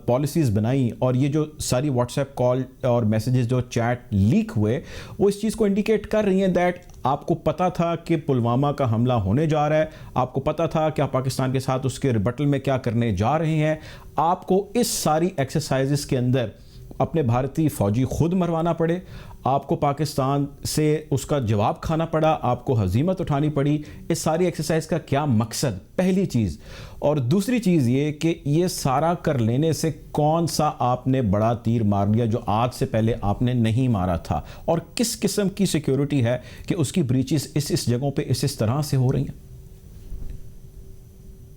पॉलिसीज़ बनाई और ये जो सारी व्हाट्सएप कॉल और मैसेजेस जो चैट लीक हुए, वो इस चीज़ को इंडिकेट कर रही हैं दैट आपको पता था कि पुलवामा का हमला होने जा रहा है, आपको पता था कि आप पाकिस्तान के साथ उसके रिबटल में क्या करने जा रहे हैं। आपको इस सारी एक्सरसाइजेस के अंदर अपने भारतीय फौजी खुद मरवाना पड़े, आपको पाकिस्तान से उसका जवाब खाना पड़ा, आपको हजीमत उठानी पड़ी। इस सारी एक्सरसाइज का क्या मकसद, पहली चीज़। और दूसरी चीज़ ये कि ये सारा कर लेने से कौन सा आपने बड़ा तीर मार लिया जो आज से पहले आपने नहीं मारा था, और किस किस्म की सिक्योरिटी है कि उसकी ब्रीचेस इस जगहों पे इस तरह से हो रही हैं।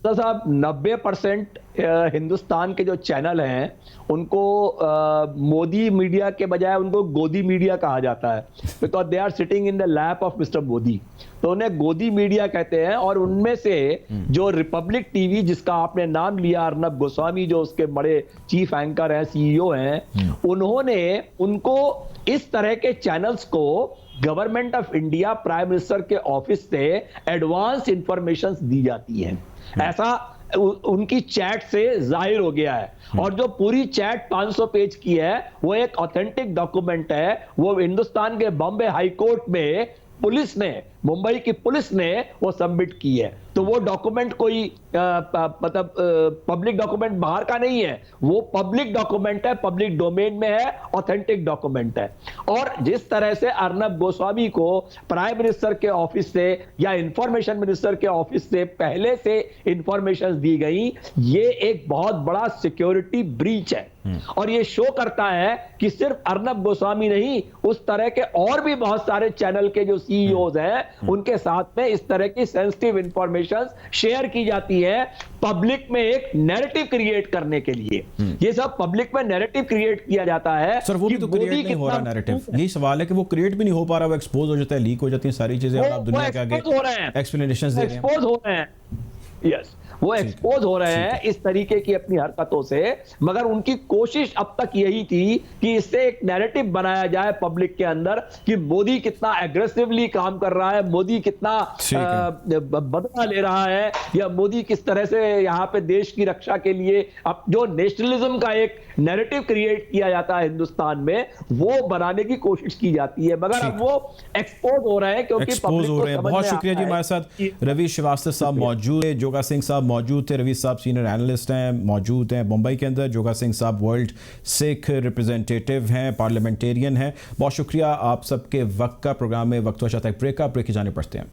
तो साहब 90% हिंदुस्तान के जो चैनल हैं उनको मोदी मीडिया के बजाय उनको गोदी मीडिया कहा जाता है, because they are sitting in the lap of mister Modi, तो उन्हें गोदी मीडिया कहते हैं। और उनमें से जो रिपब्लिक टीवी जिसका आपने नाम लिया, अर्नब गोस्वामी जो उसके बड़े चीफ एंकर हैं, CEO हैं, उन्होंने उनको इस तरह के चैनल्स को government of India, prime minister के ऑफिस से एडवांस इंफॉर्मेशन दी जाती है, ऐसा उनकी चैट से जाहिर हो गया है। और जो पूरी चैट 500 पेज की है वो एक ऑथेंटिक डॉक्यूमेंट है। वो हिंदुस्तान के बॉम्बे हाई कोर्ट में पुलिस ने, मुंबई की पुलिस ने वो सबमिट की है। तो वो डॉक्यूमेंट कोई मतलब पब्लिक डॉक्यूमेंट बाहर का नहीं है, वो पब्लिक डॉक्यूमेंट है, पब्लिक डोमेन में है, ऑथेंटिक डॉक्यूमेंट है। और जिस तरह से अर्नब गोस्वामी को प्राइम मिनिस्टर के ऑफिस से या इंफॉर्मेशन मिनिस्टर के ऑफिस से पहले से इंफॉर्मेशन दी गई, ये एक बहुत बड़ा सिक्योरिटी ब्रीच है। और ये शो करता है कि सिर्फ अर्नब गोस्वामी नहीं, उस तरह के और भी बहुत सारे चैनल के जो CEOs हैं उनके साथ में इस तरह की सेंसिटिव इंफॉर्मेशन शेयर की जाती है पब्लिक में एक नैरेटिव क्रिएट करने के लिए। ये सब पब्लिक में नैरेटिव क्रिएट किया जाता है। सर वो भी तो क्रिएट नहीं हो रहा नैरेटिव, यही सवाल है कि वो क्रिएट भी नहीं हो पा रहा, वो एक्सपोज हो जाता है, लीक हो जाती है सारी चीजें, और आप दुनिया के आगे एक्सप्लेनेशंस दे रहे हैं। एक्सपोज हो रहे हैं यस, वो एक्सपोज हो रहे हैं इस तरीके की अपनी हरकतों से, मगर उनकी कोशिश अब तक यही थी कि इससे एक नैरेटिव बनाया जाए पब्लिक के अंदर कि मोदी कितना एग्रेसिवली काम कर रहा है, मोदी कितना बदला ले रहा है, या मोदी किस तरह से यहाँ पे देश की रक्षा के लिए अब जो नेशनलिज्म का एक नैरेटिव क्रिएट किया जाता है हिंदुस्तान में, वो बनाने की कोशिश की जाती है, मगर अब वो एक्सपोज हो रहे हैं क्योंकि एक्सपोज हो रहे हैं। बहुत शुक्रिया जी, हमारे साथ रवि श्रीवास्तव साहब मौजूद है, जोगा सिंह साहब मौजूद थे। रवि साहब सीनियर एनालिस्ट हैं, मौजूद हैं मुंबई के अंदर। जोगा सिंह साहब वर्ल्ड सिख रिप्रेजेंटेटिव हैं, पार्लियामेंटेरियन हैं। बहुत शुक्रिया आप सबके वक्त का। प्रोग्राम में वक्त हो जाता है ब्रेक की जाने पड़ते हैं।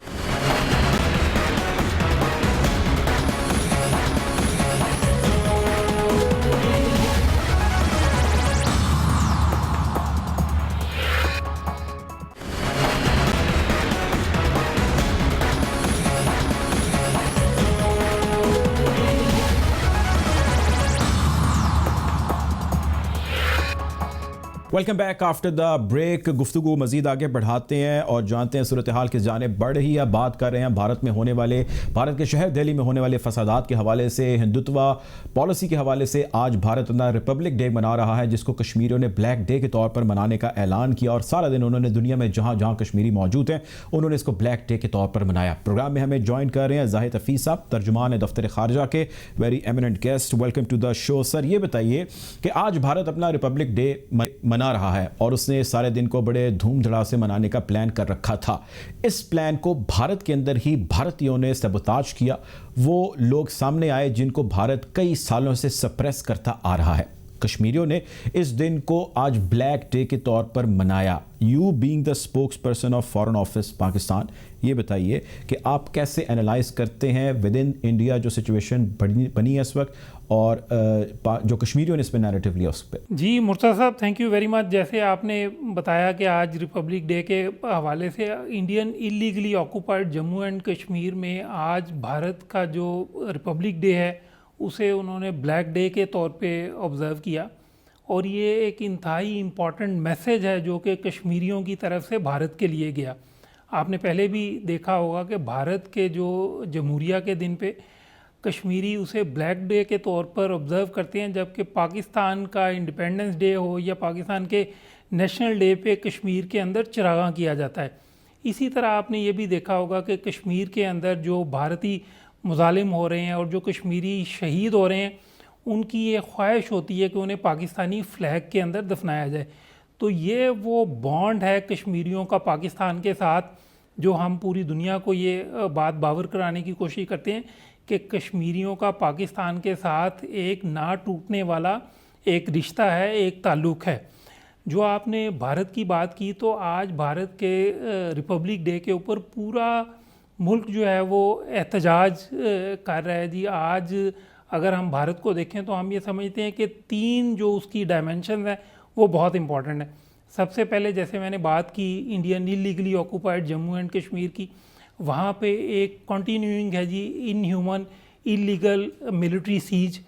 Welcome back after the break. गुफ्तगू मजीद आगे बढ़ाते हैं और जानते हैं सूरत हाल किस जाने बढ़ रही है। बात कर रहे हैं भारत के शहर दिल्ली में होने वाले फसादात के हवाले से, हिंदुत्व पॉलिसी के हवाले से। आज भारत अपना रिपब्लिक डे मना रहा है, जिसको कश्मीरियों ने ब्लैक डे के तौर पर मनाने का ऐलान किया और सारा दिन उन्होंने दुनिया में जहां जहां कश्मीरी मौजूद हैं उन्होंने इसको ब्लैक डे के तौर पर मनाया। प्रोग्राम में हमें ज्वाइन कर रहे हैं जाहिद हफीज साहब, तर्जुमान है दफ्तर खारजा के, very eminent guest. Welcome to the show sir. ये बताइए कि आज भारत अपना रिपब्लिक डे मना रहा है और उसने सारे दिन को बड़े धूम धड़ा से मनाने का प्लान कर रखा था। इस प्लान को भारत के अंदर ही भारतीयों ने सबोताज किया। वो लोग सामने आए जिनको भारत कई सालों से सप्रेस करता आ रहा है। कश्मीरियों ने इस दिन को आज ब्लैक डे के तौर पर मनाया। You being the spokes person of foreign office Pakistan, ये बताइए कि आप कैसे एनालाइज करते हैं विद इन इंडिया जो सिचुएशन बनी है इस वक्त और जो कश्मीरियों ने इस पर नैरेटिव लिया उस पर। जी मुर्तज़ा साहब, थैंक यू वेरी मच। जैसे आपने बताया कि आज रिपब्लिक डे के हवाले से Indian illegally occupied Jammu and Kashmir में आज भारत का जो रिपब्लिक डे है उसे उन्होंने ब्लैक डे के तौर पे ऑब्ज़र्व किया और ये एक इंतहाई इम्पॉर्टेंट मैसेज है जो कि कश्मीरियों की तरफ से भारत के लिए गया। आपने पहले भी देखा होगा कि भारत के जो जमहूरिया के दिन पे कश्मीरी उसे ब्लैक डे के तौर पर ऑब्ज़र्व करते हैं, जबकि पाकिस्तान का इंडिपेंडेंस डे हो या पाकिस्तान के नेशनल डे पे कश्मीर के अंदर चिरागा किया जाता है। इसी तरह आपने ये भी देखा होगा कि कश्मीर के अंदर जो भारतीय मुजालिम हो रहे हैं और जो कश्मीरी शहीद हो रहे हैं उनकी ये ख्वाहिश होती है कि उन्हें पाकिस्तानी फ़्लैग के अंदर दफनाया जाए। तो ये वो बॉन्ड है कश्मीरियों का पाकिस्तान के साथ, जो हम पूरी दुनिया को ये बात बावर कराने की कोशिश करते हैं कि कश्मीरियों का पाकिस्तान के साथ एक ना टूटने वाला एक रिश्ता है, एक ताल्लुक़ है। जो आपने भारत की बात की, तो आज भारत के रिपब्लिक डे के ऊपर पूरा मुल्क जो है वो एहतजाज कर रहा है जी। आज अगर हम भारत को देखें तो हम ये समझते हैं कि 3 जो उसकी डायमेंशन है वो बहुत इंपॉर्टेंट है। सबसे पहले जैसे मैंने बात की Indian illegally occupied Jammu and Kashmir की, वहाँ पे एक कंटिन्यूइंग है जी इनह्यूमन इलीगल मिलिट्री सीज,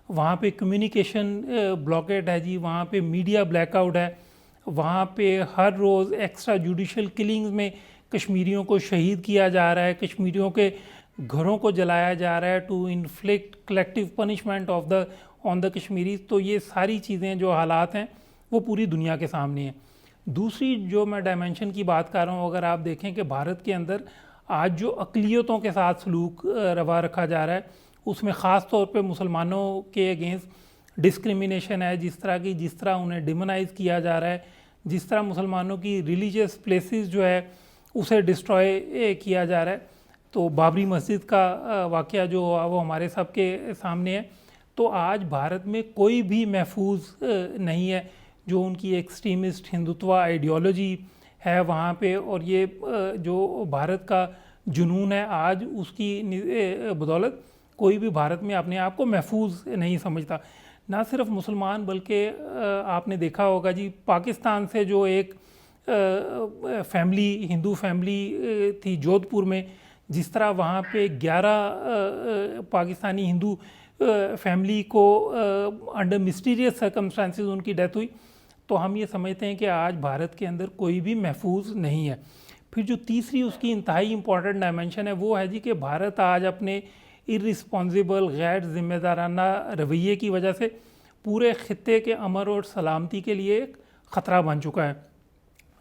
वहाँ पे कम्युनिकेशन ब्लॉकेट है जी, वहाँ पे मीडिया ब्लैकआउट है, वहाँ पे हर रोज़ एक्स्ट्रा जुडिशल किलिंग्स में कश्मीरियों को शहीद किया जा रहा है, कश्मीरियों के घरों को जलाया जा रहा है to inflict collective punishment on the Kashmiris. तो ये सारी चीज़ें जो हालात हैं वो पूरी दुनिया के सामने हैं। दूसरी जो मैं डायमेंशन की बात कर रहा हूँ, अगर आप देखें कि भारत के अंदर आज जो अक़लियतों के साथ सलूक रवा रखा जा रहा है उसमें ख़ास तौर पे मुसलमानों के अगेंस्ट डिस्क्रिमिनेशन है, जिस तरह उन्हें डिमोनाइज़ किया जा रहा है, जिस तरह मुसलमानों की रिलीजियस प्लेसेस जो है उसे डिस्ट्रॉय किया जा रहा है। तो बाबरी मस्जिद का वाक़या जो वो हमारे सब के सामने है। तो आज भारत में कोई भी महफूज नहीं है। जो उनकी एक्सट्रीमिस्ट हिंदुत्व आइडियोलॉजी है वहाँ पे, और ये जो भारत का जुनून है आज उसकी बदौलत कोई भी भारत में अपने आप को महफूज नहीं समझता। ना सिर्फ मुसलमान बल्कि आपने देखा होगा जी पाकिस्तान से जो एक फैमिली हिंदू फैमिली थी जोधपुर में, जिस तरह वहाँ पे 11 पाकिस्तानी हिंदू फैमिली को अंडर मिस्टीरियस सर्कमस्टांसेस उनकी डेथ हुई। तो हम ये समझते हैं कि आज भारत के अंदर कोई भी महफूज नहीं है। फिर जो तीसरी उसकी इंतहाई इम्पॉर्टेंट डायमेंशन है वो है जी कि भारत आज अपने इर्रिस्पॉन्सिबल गैर जिम्मेदाराना रवैये की वजह से पूरे खित्ते के अमन और सलामती के लिए एक ख़तरा बन चुका है।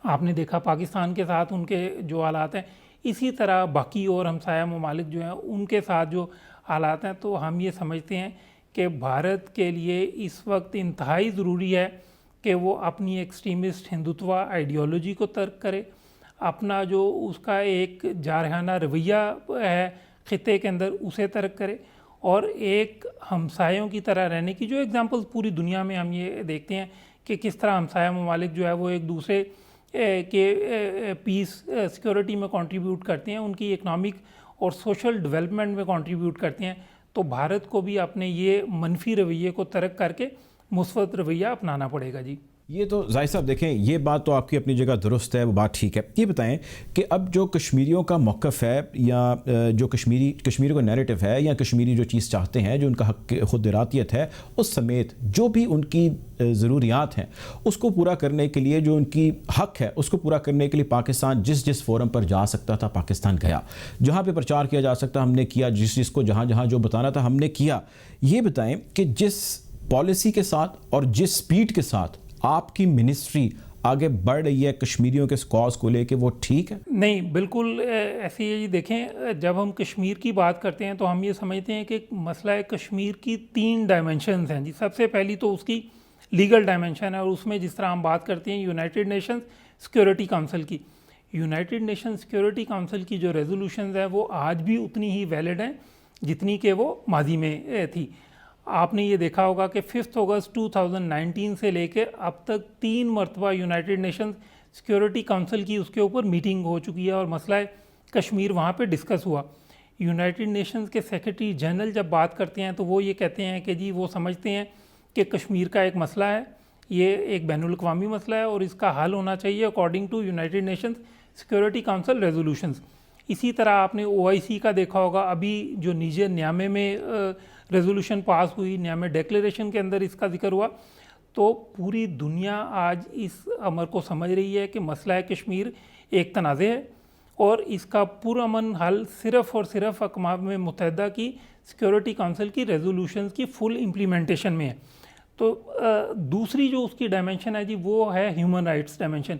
आपने देखा पाकिस्तान के साथ उनके जो हालात हैं, इसी तरह बाकी और हमसाया ममालिक जो हैं उनके साथ जो हालात हैं, तो हम ये समझते हैं कि भारत के लिए इस वक्त इंतहाई ज़रूरी है कि वो अपनी एक्सट्रीमिस्ट हिंदुत्व आइडियोलॉजी को तर्क करे, अपना जो उसका एक जारहाना रवैया है खित्ते के अंदर उसे तर्क करे, और एक हमसायों की तरह रहने की जो एग्जांपल्स पूरी दुनिया में हम ये देखते हैं कि किस तरह हमसाया ममालिक जो है वो एक दूसरे के पीस सिक्योरिटी में कंट्रीब्यूट करते हैं, उनकी इकनॉमिक और सोशल डेवलपमेंट में कंट्रीब्यूट करते हैं। तो भारत को भी अपने ये मनफी रवैये को तर्क करके मुस्बत रवैया अपनाना पड़ेगा जी। ये तो जाहिर साहब देखें, ये बात तो आपकी अपनी जगह दुरुस्त है, वो बात ठीक है। ये बताएं कि अब जो कश्मीरियों का मौक़िफ़ है या जो कश्मीरी का नैरेटिव है या कश्मीरी जो चीज़ चाहते हैं, जो उनका हक़ खुद इरादियत है, उस समेत जो भी उनकी ज़रूरियात हैं उसको पूरा करने के लिए, जो उनकी हक़ है उसको पूरा करने के लिए पाकिस्तान जिस फोरम पर जा सकता था पाकिस्तान गया, जहाँ पे प्रचार किया जा सकता हमने किया, जिसको जहाँ जो बताना था हमने किया। ये बताएं कि जिस पॉलिसी के साथ और जिस स्पीड के साथ आपकी मिनिस्ट्री आगे बढ़ रही है कश्मीरियों के कॉज को लेके, वो ठीक है? नहीं, बिल्कुल ऐसे ही देखें, जब हम कश्मीर की बात करते हैं तो हम ये समझते हैं कि मसला कश्मीर की 3 डायमेंशंस हैं जी। सबसे पहली तो उसकी लीगल डायमेंशन है, और उसमें जिस तरह हम बात करते हैं यूनाइटेड नेशंस सिक्योरिटी काउंसिल की, यूनाइटेड नेशन सिक्योरिटी काउंसिल की जो रेजोल्यूशंस हैं वो आज भी उतनी ही वैलिड हैं जितनी कि वो माजी में थी। आपने ये देखा होगा कि 5 अगस्त 2019 से लेकर अब तक 3 मरतबा यूनाइटेड नेशंस सिक्योरिटी काउंसिल की उसके ऊपर मीटिंग हो चुकी है और मसला कश्मीर वहाँ पे डिस्कस हुआ। यूनाइटेड नेशंस के सेक्रेटरी जनरल जब बात करते हैं तो वो ये कहते हैं कि जी वो समझते हैं कि कश्मीर का एक मसला है, ये एक बैनुल-अक़वामी मसला है और इसका हल होना चाहिए according to United Nations Security Council resolutions. इसी तरह आपने OIC का देखा होगा, अभी जो नीचे न्यामे में रेजोल्यूशन पास हुई, न्यामे डिक्लेरेशन के अंदर इसका जिक्र हुआ। तो पूरी दुनिया आज इस अमर को समझ रही है कि मसला कश्मीर एक तनाज़े है और इसका पुरअमन हल सिर्फ़ और सिर्फ अक़वाम मुत्तहिदा की सिक्योरिटी काउंसिल की रेजोल्यूशंस की फुल इम्प्लीमेंटेशन में है। तो दूसरी जो उसकी डायमेंशन है जी वो है ह्यूमन राइट्स डायमेंशन।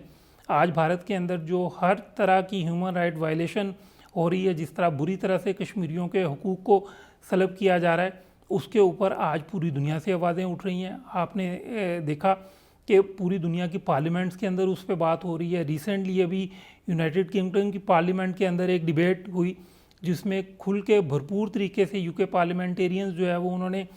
आज भारत के अंदर जो हर तरह की ह्यूमन राइट वायलेशन हो रही है, जिस तरह बुरी तरह से कश्मीरियों के हुकूक को सलब किया जा रहा है, उसके ऊपर आज पूरी दुनिया से आवाज़ें उठ रही हैं। आपने देखा कि पूरी दुनिया की पार्लियामेंट्स के अंदर उस पर बात हो रही है। रिसेंटली अभी यूनाइटेड किंगडम की पार्लियामेंट के अंदर एक डिबेट हुई जिसमें खुल के भरपूर तरीके से UK पार्लियामेंटेरियंस जो है वो उन्होंने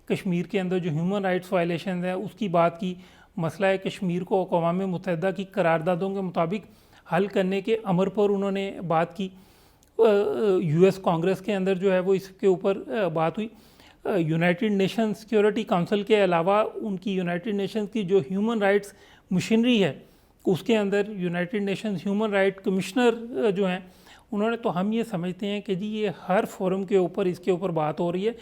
कश्मीर के अंदर जो ह्यूमन राइट्स वायलेशन है उसकी बात की। मसला कश्मीर को अक़वाम मुत्तहिदा की करारदादों के मुताबिक हल करने के अमर पर उन्होंने बात की। US कांग्रेस के अंदर जो है वो इसके ऊपर बात हुई। यूनाइटेड नेशन सिक्योरिटी काउंसिल के अलावा उनकी यूनाइटेड नेशंस की जो ह्यूमन राइट्स मशीनरी है उसके अंदर United Nations human right commissioner जो हैं उन्होंने, तो हम ये समझते हैं कि जी ये हर फोरम के ऊपर इसके ऊपर बात हो रही है।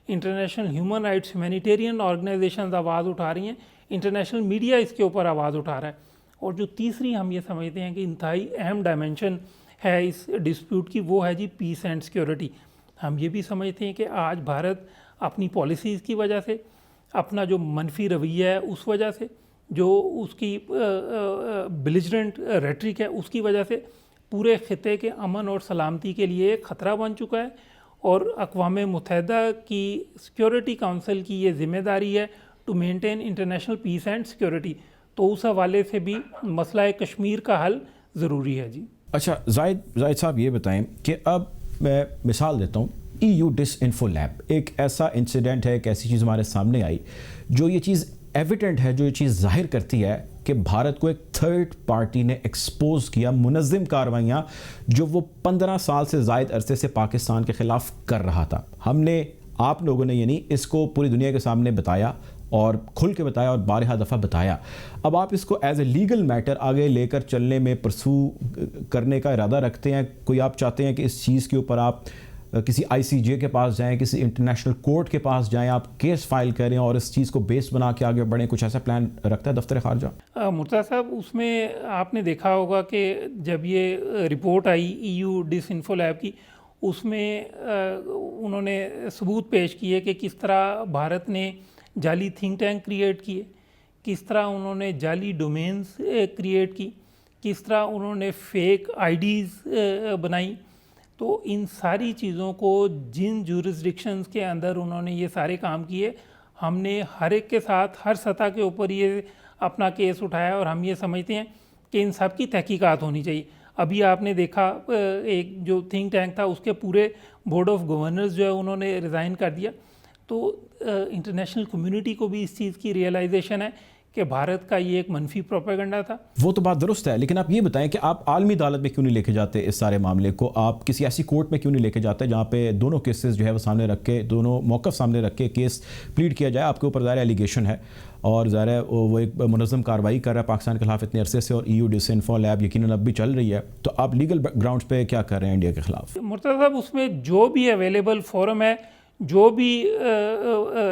International human rights humanitarian organisations आवाज़ उठा रही हैं, इंटरनेशनल मीडिया इसके ऊपर आवाज़ उठा रहा है। और जो तीसरी हम ये समझते हैं कि इंतहाई अहम डायमेंशन है इस डिस्प्यूट की, वो है जी पीस एंड सिक्योरिटी। हम ये भी समझते हैं कि आज भारत अपनी पॉलिसीज़ की वजह से, अपना जो मनफी रवैया है उस वजह से, जो उसकी बिलिजरेंट रेटरिक है उसकी वजह से पूरे खित्ते के अमन और सलामती के लिए एक ख़तरा बन चुका है। और अक़वाम मुत्तहिदा की सिक्योरिटी काउंसिल की ये ज़िम्मेदारी है to maintain international peace and security. तो उस हवाले से भी मसला कश्मीर का हल ज़रूरी है जी। अच्छा जाहिद साहब, ये बताएं कि अब मैं मिसाल देता हूँ, EU डिसइंफो लैब एक ऐसा इंसिडेंट है, एक ऐसी चीज़ हमारे सामने आई जो ये चीज़ एविडेंट है, जो ये चीज़ जाहिर करती है कि भारत को एक थर्ड पार्टी ने एक्सपोज किया मुनज़्ज़म कार्रवाइयाँ जो वो 15 साल से ज़ायद अरसे से पाकिस्तान के ख़िलाफ़ कर रहा था। हमने, आप लोगों ने यानी इसको पूरी दुनिया के सामने बताया और खुल के बताया और बारहा दफ़ा बताया। अब आप इसको एज ए लीगल मैटर आगे लेकर चलने में परसू करने का इरादा रखते हैं? कोई आप चाहते हैं कि इस चीज़ के ऊपर आप किसी ICJ के पास जाएं, किसी इंटरनेशनल कोर्ट के पास जाएं, आप केस फाइल करें और इस चीज़ को बेस बना के आगे बढ़ें? कुछ ऐसा प्लान रखता है दफ्तर खारजा? मुर्तज़ा साहब, उसमें आपने देखा होगा कि जब ये रिपोर्ट आई EU डिसइंफो लैब की, उसमें उन्होंने सबूत पेश किए कि किस तरह भारत ने जाली थिंक टैंक क्रिएट किए, किस तरह उन्होंने जाली डोमेन्स क्रिएट की, किस तरह उन्होंने फेक आईडीज़ बनाई। तो इन सारी चीज़ों को जिन जुरिस्डिक्शंस के अंदर उन्होंने ये सारे काम किए, हमने हर एक के साथ हर सतह के ऊपर ये अपना केस उठाया और हम ये समझते हैं कि इन सब की तहकीकात होनी चाहिए। अभी आपने देखा एक जो थिंक टैंक था उसके पूरे बोर्ड ऑफ गवर्नर्स जो है उन्होंने रिज़ाइन कर दिया। तो इंटरनेशनल कम्युनिटी को भी इस चीज़ की रियलाइजेशन है कि भारत का ये एक मनफी प्रोपेगेंडा था। वो तो बात दुरुस्त है, लेकिन आप ये बताएं कि आप आलमी अदालत में क्यों नहीं लेके जाते इस सारे मामले को? आप किसी ऐसी कोर्ट में क्यों नहीं लेके जाते जहाँ पे दोनों केसेस जो है वो सामने रख के, दोनों मौक़िफ़ सामने रख के केस प्लीड किया जाए? आपके ऊपर ज़ाहिर एलिगेशन है और ज़ाहिर है वो एक मुनज़्ज़म कार्रवाई कर रहा है पाकिस्तान के खिलाफ इतने अरसे से, और EU डिसइंफो लैब यकीनन अब भी चल रही है। तो आप लीगल ग्राउंड्स पे क्या कर रहे हैं इंडिया के खिलाफ? मुर्तज़ा साहब, उसमें जो भी अवेलेबल फोरम है, जो भी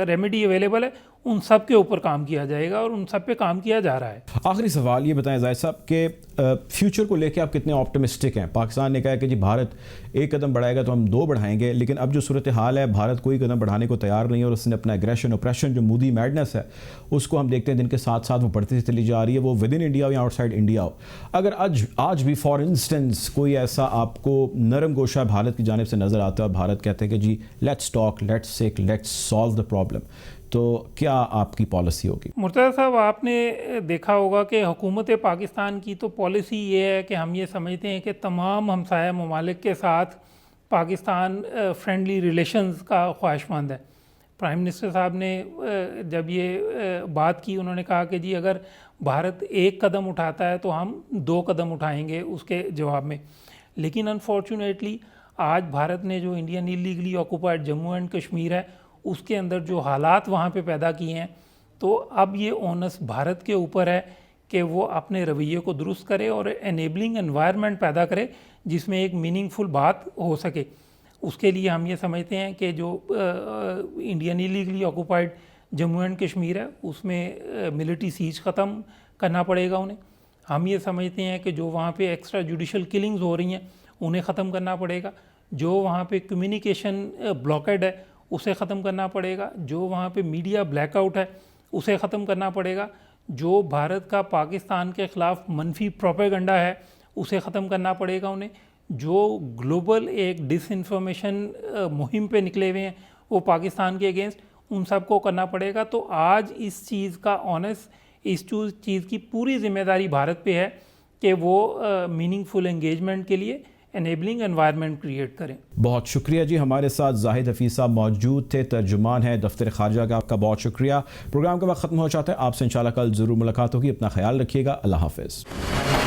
रेमेडी अवेलेबल है, उन सब के ऊपर काम किया जाएगा और उन सब पे काम किया जा रहा है। आखिरी सवाल ये बताएं जाहिद साहब कि फ्यूचर को लेके आप कितने ऑप्टिमिस्टिक हैं? पाकिस्तान ने कहा है कि जी भारत एक कदम बढ़ाएगा तो हम 2 बढ़ाएंगे, लेकिन अब जो सूरत हाल है भारत कोई कदम बढ़ाने को तैयार नहीं है और उसने अपना एग्रेशन ऑपरेशन जो मोदी मैडनेस है उसको हम देखते हैं दिन के साथ साथ वो बढ़ती चली जा रही है, वो विद इन इंडिया हो या आउटसाइड इंडिया हो। अगर आज भी फॉर इंस्टेंस कोई ऐसा आपको नरम गोशा भारत की जानिब से नज़र आता है और भारत कहते हैं कि जी let's talk, let's seek, let's solve the problem, तो क्या आपकी पॉलिसी होगी? मुर्तज़ा साहब, आपने देखा होगा कि हुकूमत पाकिस्तान की तो पॉलिसी ये है कि हम ये समझते हैं कि तमाम हमसाया ममालिक के साथ पाकिस्तान फ्रेंडली रिलेशंस का ख्वाहिशमंद है। प्राइम मिनिस्टर साहब ने जब ये बात की, उन्होंने कहा कि जी अगर भारत एक कदम उठाता है तो हम 2 कदम उठाएंगे उसके जवाब में। लेकिन अनफॉर्चुनेटली आज भारत ने जो Indian illegally occupied Jammu and Kashmir है उसके अंदर जो हालात वहाँ पे पैदा किए हैं, तो अब ये ओनस भारत के ऊपर है कि वो अपने रवैये को दुरुस्त करे और एनेबलिंग एनवायरनमेंट पैदा करे जिसमें एक मीनिंगफुल बात हो सके। उसके लिए हम ये समझते हैं कि जो Indian illegally occupied Jammu and Kashmir है उसमें मिलिट्री सीज ख़त्म करना पड़ेगा उन्हें। हम ये समझते हैं कि जो वहाँ पे एक्स्ट्रा जुडिशल किलिंग्स हो रही हैं उन्हें ख़त्म करना पड़ेगा। जो वहाँ पे कम्युनिकेशन ब्लॉकेड है उसे ख़त्म करना पड़ेगा। जो वहाँ पे मीडिया ब्लैकआउट है उसे ख़त्म करना पड़ेगा। जो भारत का पाकिस्तान के ख़िलाफ़ मनफी प्रोपेगेंडा है उसे ख़त्म करना पड़ेगा उन्हें। जो ग्लोबल एक डिसइंफॉर्मेशन मुहिम पे निकले हुए हैं वो पाकिस्तान के अगेंस्ट, उन सब को करना पड़ेगा। तो आज इस चीज़ का ऑनेस्ट इस चीज़ की पूरी जिम्मेदारी भारत पे है कि वो मीनिंगफुल एंगेजमेंट के लिए एनेबलिंग एनवायरनमेंट क्रिएट करें। बहुत शुक्रिया जी, हमारे साथ जाहिद हफीज़ साहब मौजूद थे, तर्जुमान है दफ्तर खारजा का। आपका बहुत शुक्रिया। प्रोग्राम का वक्त ख़त्म हो जाता है, आपसे इंशाल्लाह कल ज़रूर मुलाकात होगी। अपना ख्याल रखिएगा। अल्लाह हाफ़िज़।